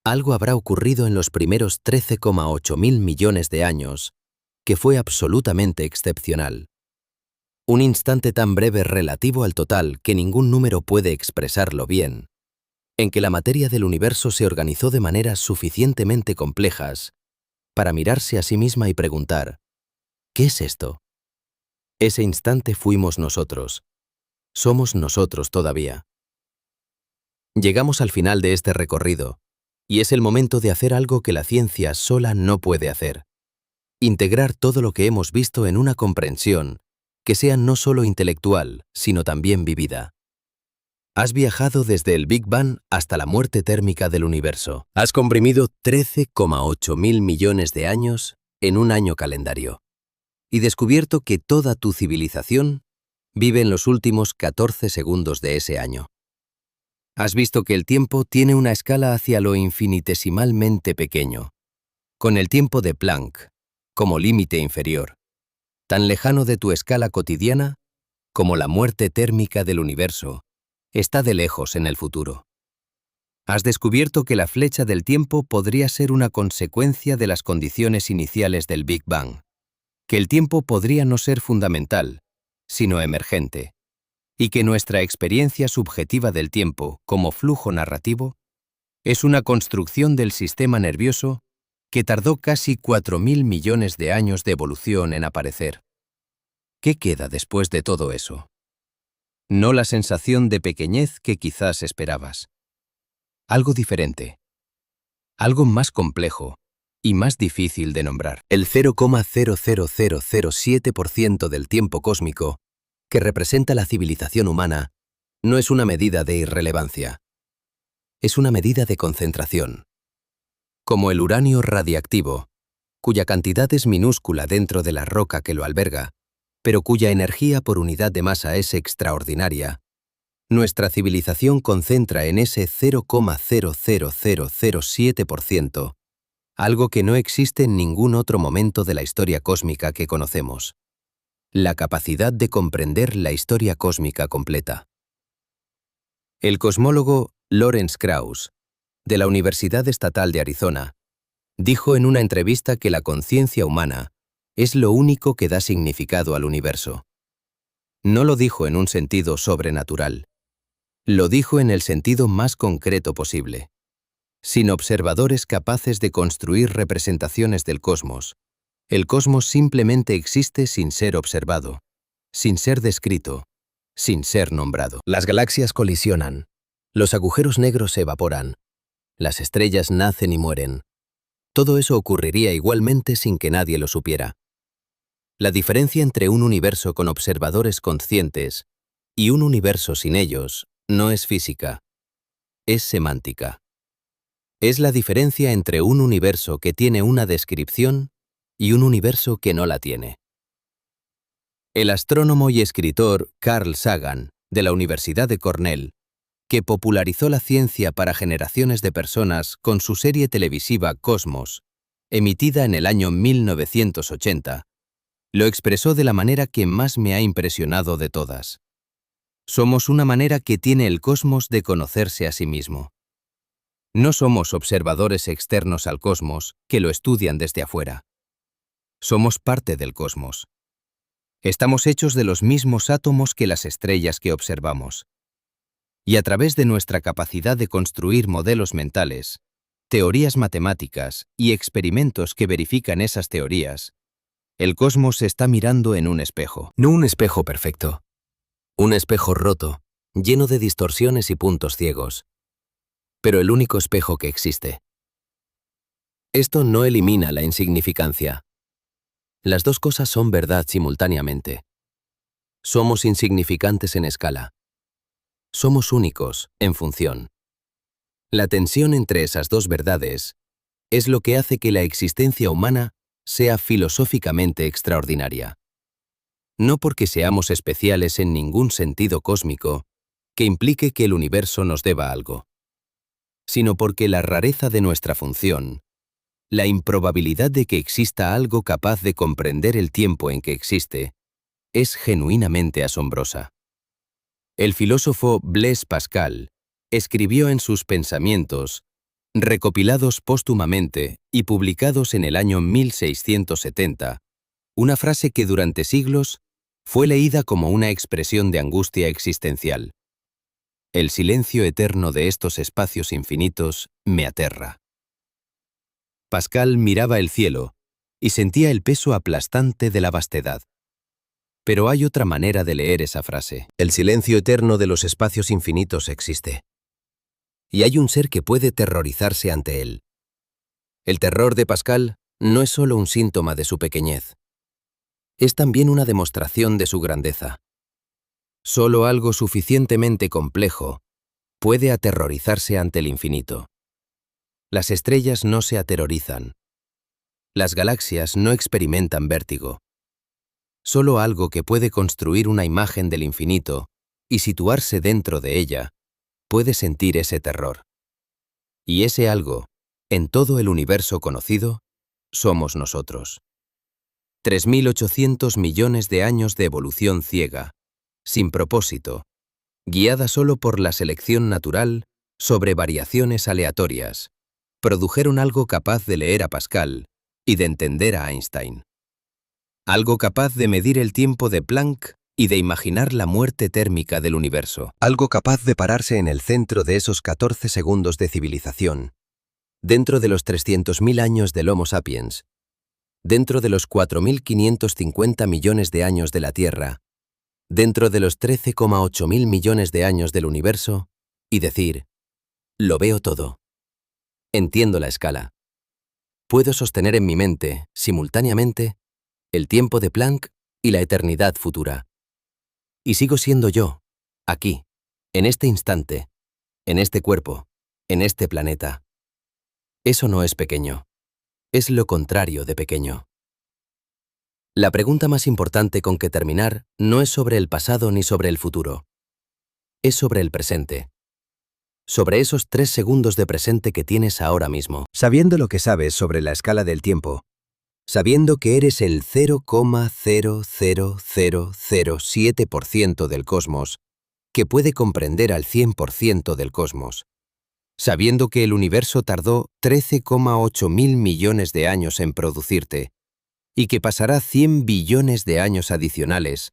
algo habrá ocurrido en los primeros 13,8 mil millones de años, que fue absolutamente excepcional. Un instante tan breve relativo al total que ningún número puede expresarlo bien, en que la materia del universo se organizó de maneras suficientemente complejas para mirarse a sí misma y preguntar, ¿qué es esto? Ese instante fuimos nosotros. Somos nosotros todavía. Llegamos al final de este recorrido, y es el momento de hacer algo que la ciencia sola no puede hacer. Integrar todo lo que hemos visto en una comprensión que sea no solo intelectual, sino también vivida. Has viajado desde el Big Bang hasta la muerte térmica del universo. Has comprimido 13,8 mil millones de años en un año calendario. Y descubierto que toda tu civilización vive en los últimos 14 segundos de ese año. Has visto que el tiempo tiene una escala hacia lo infinitesimalmente pequeño, con el tiempo de Planck como límite inferior, tan lejano de tu escala cotidiana como la muerte térmica del universo está de lejos en el futuro. Has descubierto que la flecha del tiempo podría ser una consecuencia de las condiciones iniciales del Big Bang, que el tiempo podría no ser fundamental, sino emergente, y que nuestra experiencia subjetiva del tiempo como flujo narrativo es una construcción del sistema nervioso que tardó casi 4.000 millones de años de evolución en aparecer. ¿Qué queda después de todo eso? No la sensación de pequeñez que quizás esperabas. Algo diferente. Algo más complejo y más difícil de nombrar. El 0,00007% del tiempo cósmico, que representa la civilización humana, no es una medida de irrelevancia. Es una medida de concentración. Como el uranio radiactivo, cuya cantidad es minúscula dentro de la roca que lo alberga, pero cuya energía por unidad de masa es extraordinaria, nuestra civilización concentra en ese 0,00007% algo que no existe en ningún otro momento de la historia cósmica que conocemos. la capacidad de comprender la historia cósmica completa. El cosmólogo Lawrence Krauss, de la Universidad Estatal de Arizona, dijo en una entrevista que la conciencia humana es lo único que da significado al universo. No lo dijo en un sentido sobrenatural. Lo dijo en el sentido más concreto posible. Sin observadores capaces de construir representaciones del cosmos, el cosmos simplemente existe sin ser observado, sin ser descrito, sin ser nombrado. Las galaxias colisionan, los agujeros negros se evaporan, las estrellas nacen y mueren. Todo eso ocurriría igualmente sin que nadie lo supiera. La diferencia entre un universo con observadores conscientes y un universo sin ellos no es física, es semántica. Es la diferencia entre un universo que tiene una descripción y un universo que no la tiene. El astrónomo y escritor Carl Sagan, de la Universidad de Cornell, que popularizó la ciencia para generaciones de personas con su serie televisiva Cosmos, emitida en el año 1980, lo expresó de la manera que más me ha impresionado de todas. Somos una manera que tiene el cosmos de conocerse a sí mismo. No somos observadores externos al cosmos que lo estudian desde afuera. Somos parte del cosmos. Estamos hechos de los mismos átomos que las estrellas que observamos. Y a través de nuestra capacidad de construir modelos mentales, teorías matemáticas y experimentos que verifican esas teorías, el cosmos se está mirando en un espejo. No un espejo perfecto. Un espejo roto, lleno de distorsiones y puntos ciegos. Pero el único espejo que existe. Esto no elimina la insignificancia. Las dos cosas son verdad simultáneamente. Somos insignificantes en escala. Somos únicos en función. La tensión entre esas dos verdades es lo que hace que la existencia humana sea filosóficamente extraordinaria. No porque seamos especiales en ningún sentido cósmico que implique que el universo nos deba algo, sino porque la rareza de nuestra función, la improbabilidad de que exista algo capaz de comprender el tiempo en que existe, es genuinamente asombrosa. El filósofo Blaise Pascal escribió en sus pensamientos, recopilados póstumamente y publicados en el año 1670, una frase que durante siglos fue leída como una expresión de angustia existencial. El silencio eterno de estos espacios infinitos me aterra. Pascal miraba el cielo y sentía el peso aplastante de la vastedad. Pero hay otra manera de leer esa frase. El silencio eterno de los espacios infinitos existe. Y hay un ser que puede terrorizarse ante él. El terror de Pascal no es solo un síntoma de su pequeñez. Es también una demostración de su grandeza. Solo algo suficientemente complejo puede aterrorizarse ante el infinito. Las estrellas no se aterrorizan. Las galaxias no experimentan vértigo. Solo algo que puede construir una imagen del infinito y situarse dentro de ella puede sentir ese terror. Y ese algo, en todo el universo conocido, somos nosotros. 3.800 millones de años de evolución ciega, sin propósito, guiada solo por la selección natural sobre variaciones aleatorias, produjeron algo capaz de leer a Pascal y de entender a Einstein. Algo capaz de medir el tiempo de Planck y de imaginar la muerte térmica del universo. Algo capaz de pararse en el centro de esos 14 segundos de civilización, dentro de los 300.000 años del Homo sapiens, dentro de los 4.550 millones de años de la Tierra, dentro de los 13,8 mil millones de años del universo, y decir, lo veo todo. Entiendo la escala. Puedo sostener en mi mente, simultáneamente, el tiempo de Planck y la eternidad futura. Y sigo siendo yo, aquí, en este instante, en este cuerpo, en este planeta. Eso no es pequeño. Es lo contrario de pequeño. La pregunta más importante con que terminar no es sobre el pasado ni sobre el futuro. Es sobre el presente. Sobre esos 3 segundos de presente que tienes ahora mismo. Sabiendo lo que sabes sobre la escala del tiempo, sabiendo que eres el 0,00007% del cosmos, que puede comprender al 100% del cosmos, sabiendo que el universo tardó 13,8 mil millones de años en producirte y que pasará 100 billones de años adicionales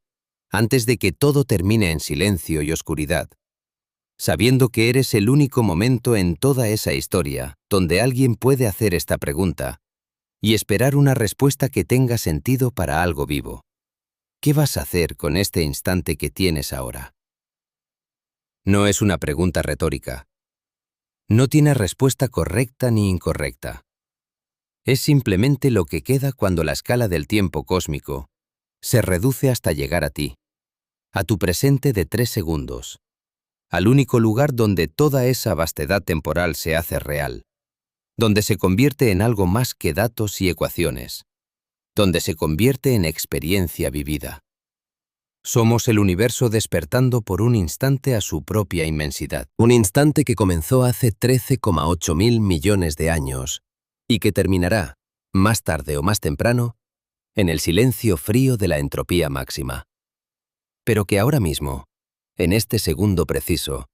antes de que todo termine en silencio y oscuridad, sabiendo que eres el único momento en toda esa historia donde alguien puede hacer esta pregunta y esperar una respuesta que tenga sentido para algo vivo. ¿Qué vas a hacer con este instante que tienes ahora? No es una pregunta retórica. No tiene respuesta correcta ni incorrecta. Es simplemente lo que queda cuando la escala del tiempo cósmico se reduce hasta llegar a ti, a tu presente de 3 segundos, al único lugar donde toda esa vastedad temporal se hace real, donde se convierte en algo más que datos y ecuaciones, donde se convierte en experiencia vivida. Somos el universo despertando por un instante a su propia inmensidad. Un instante que comenzó hace 13,8 mil millones de años y que terminará, más tarde o más temprano, en el silencio frío de la entropía máxima. Pero que ahora mismo, en este segundo preciso,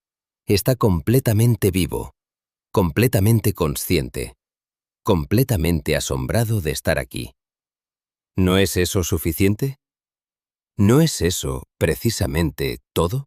está completamente vivo, completamente consciente, completamente asombrado de estar aquí. ¿No es eso suficiente? ¿No es eso, precisamente, todo?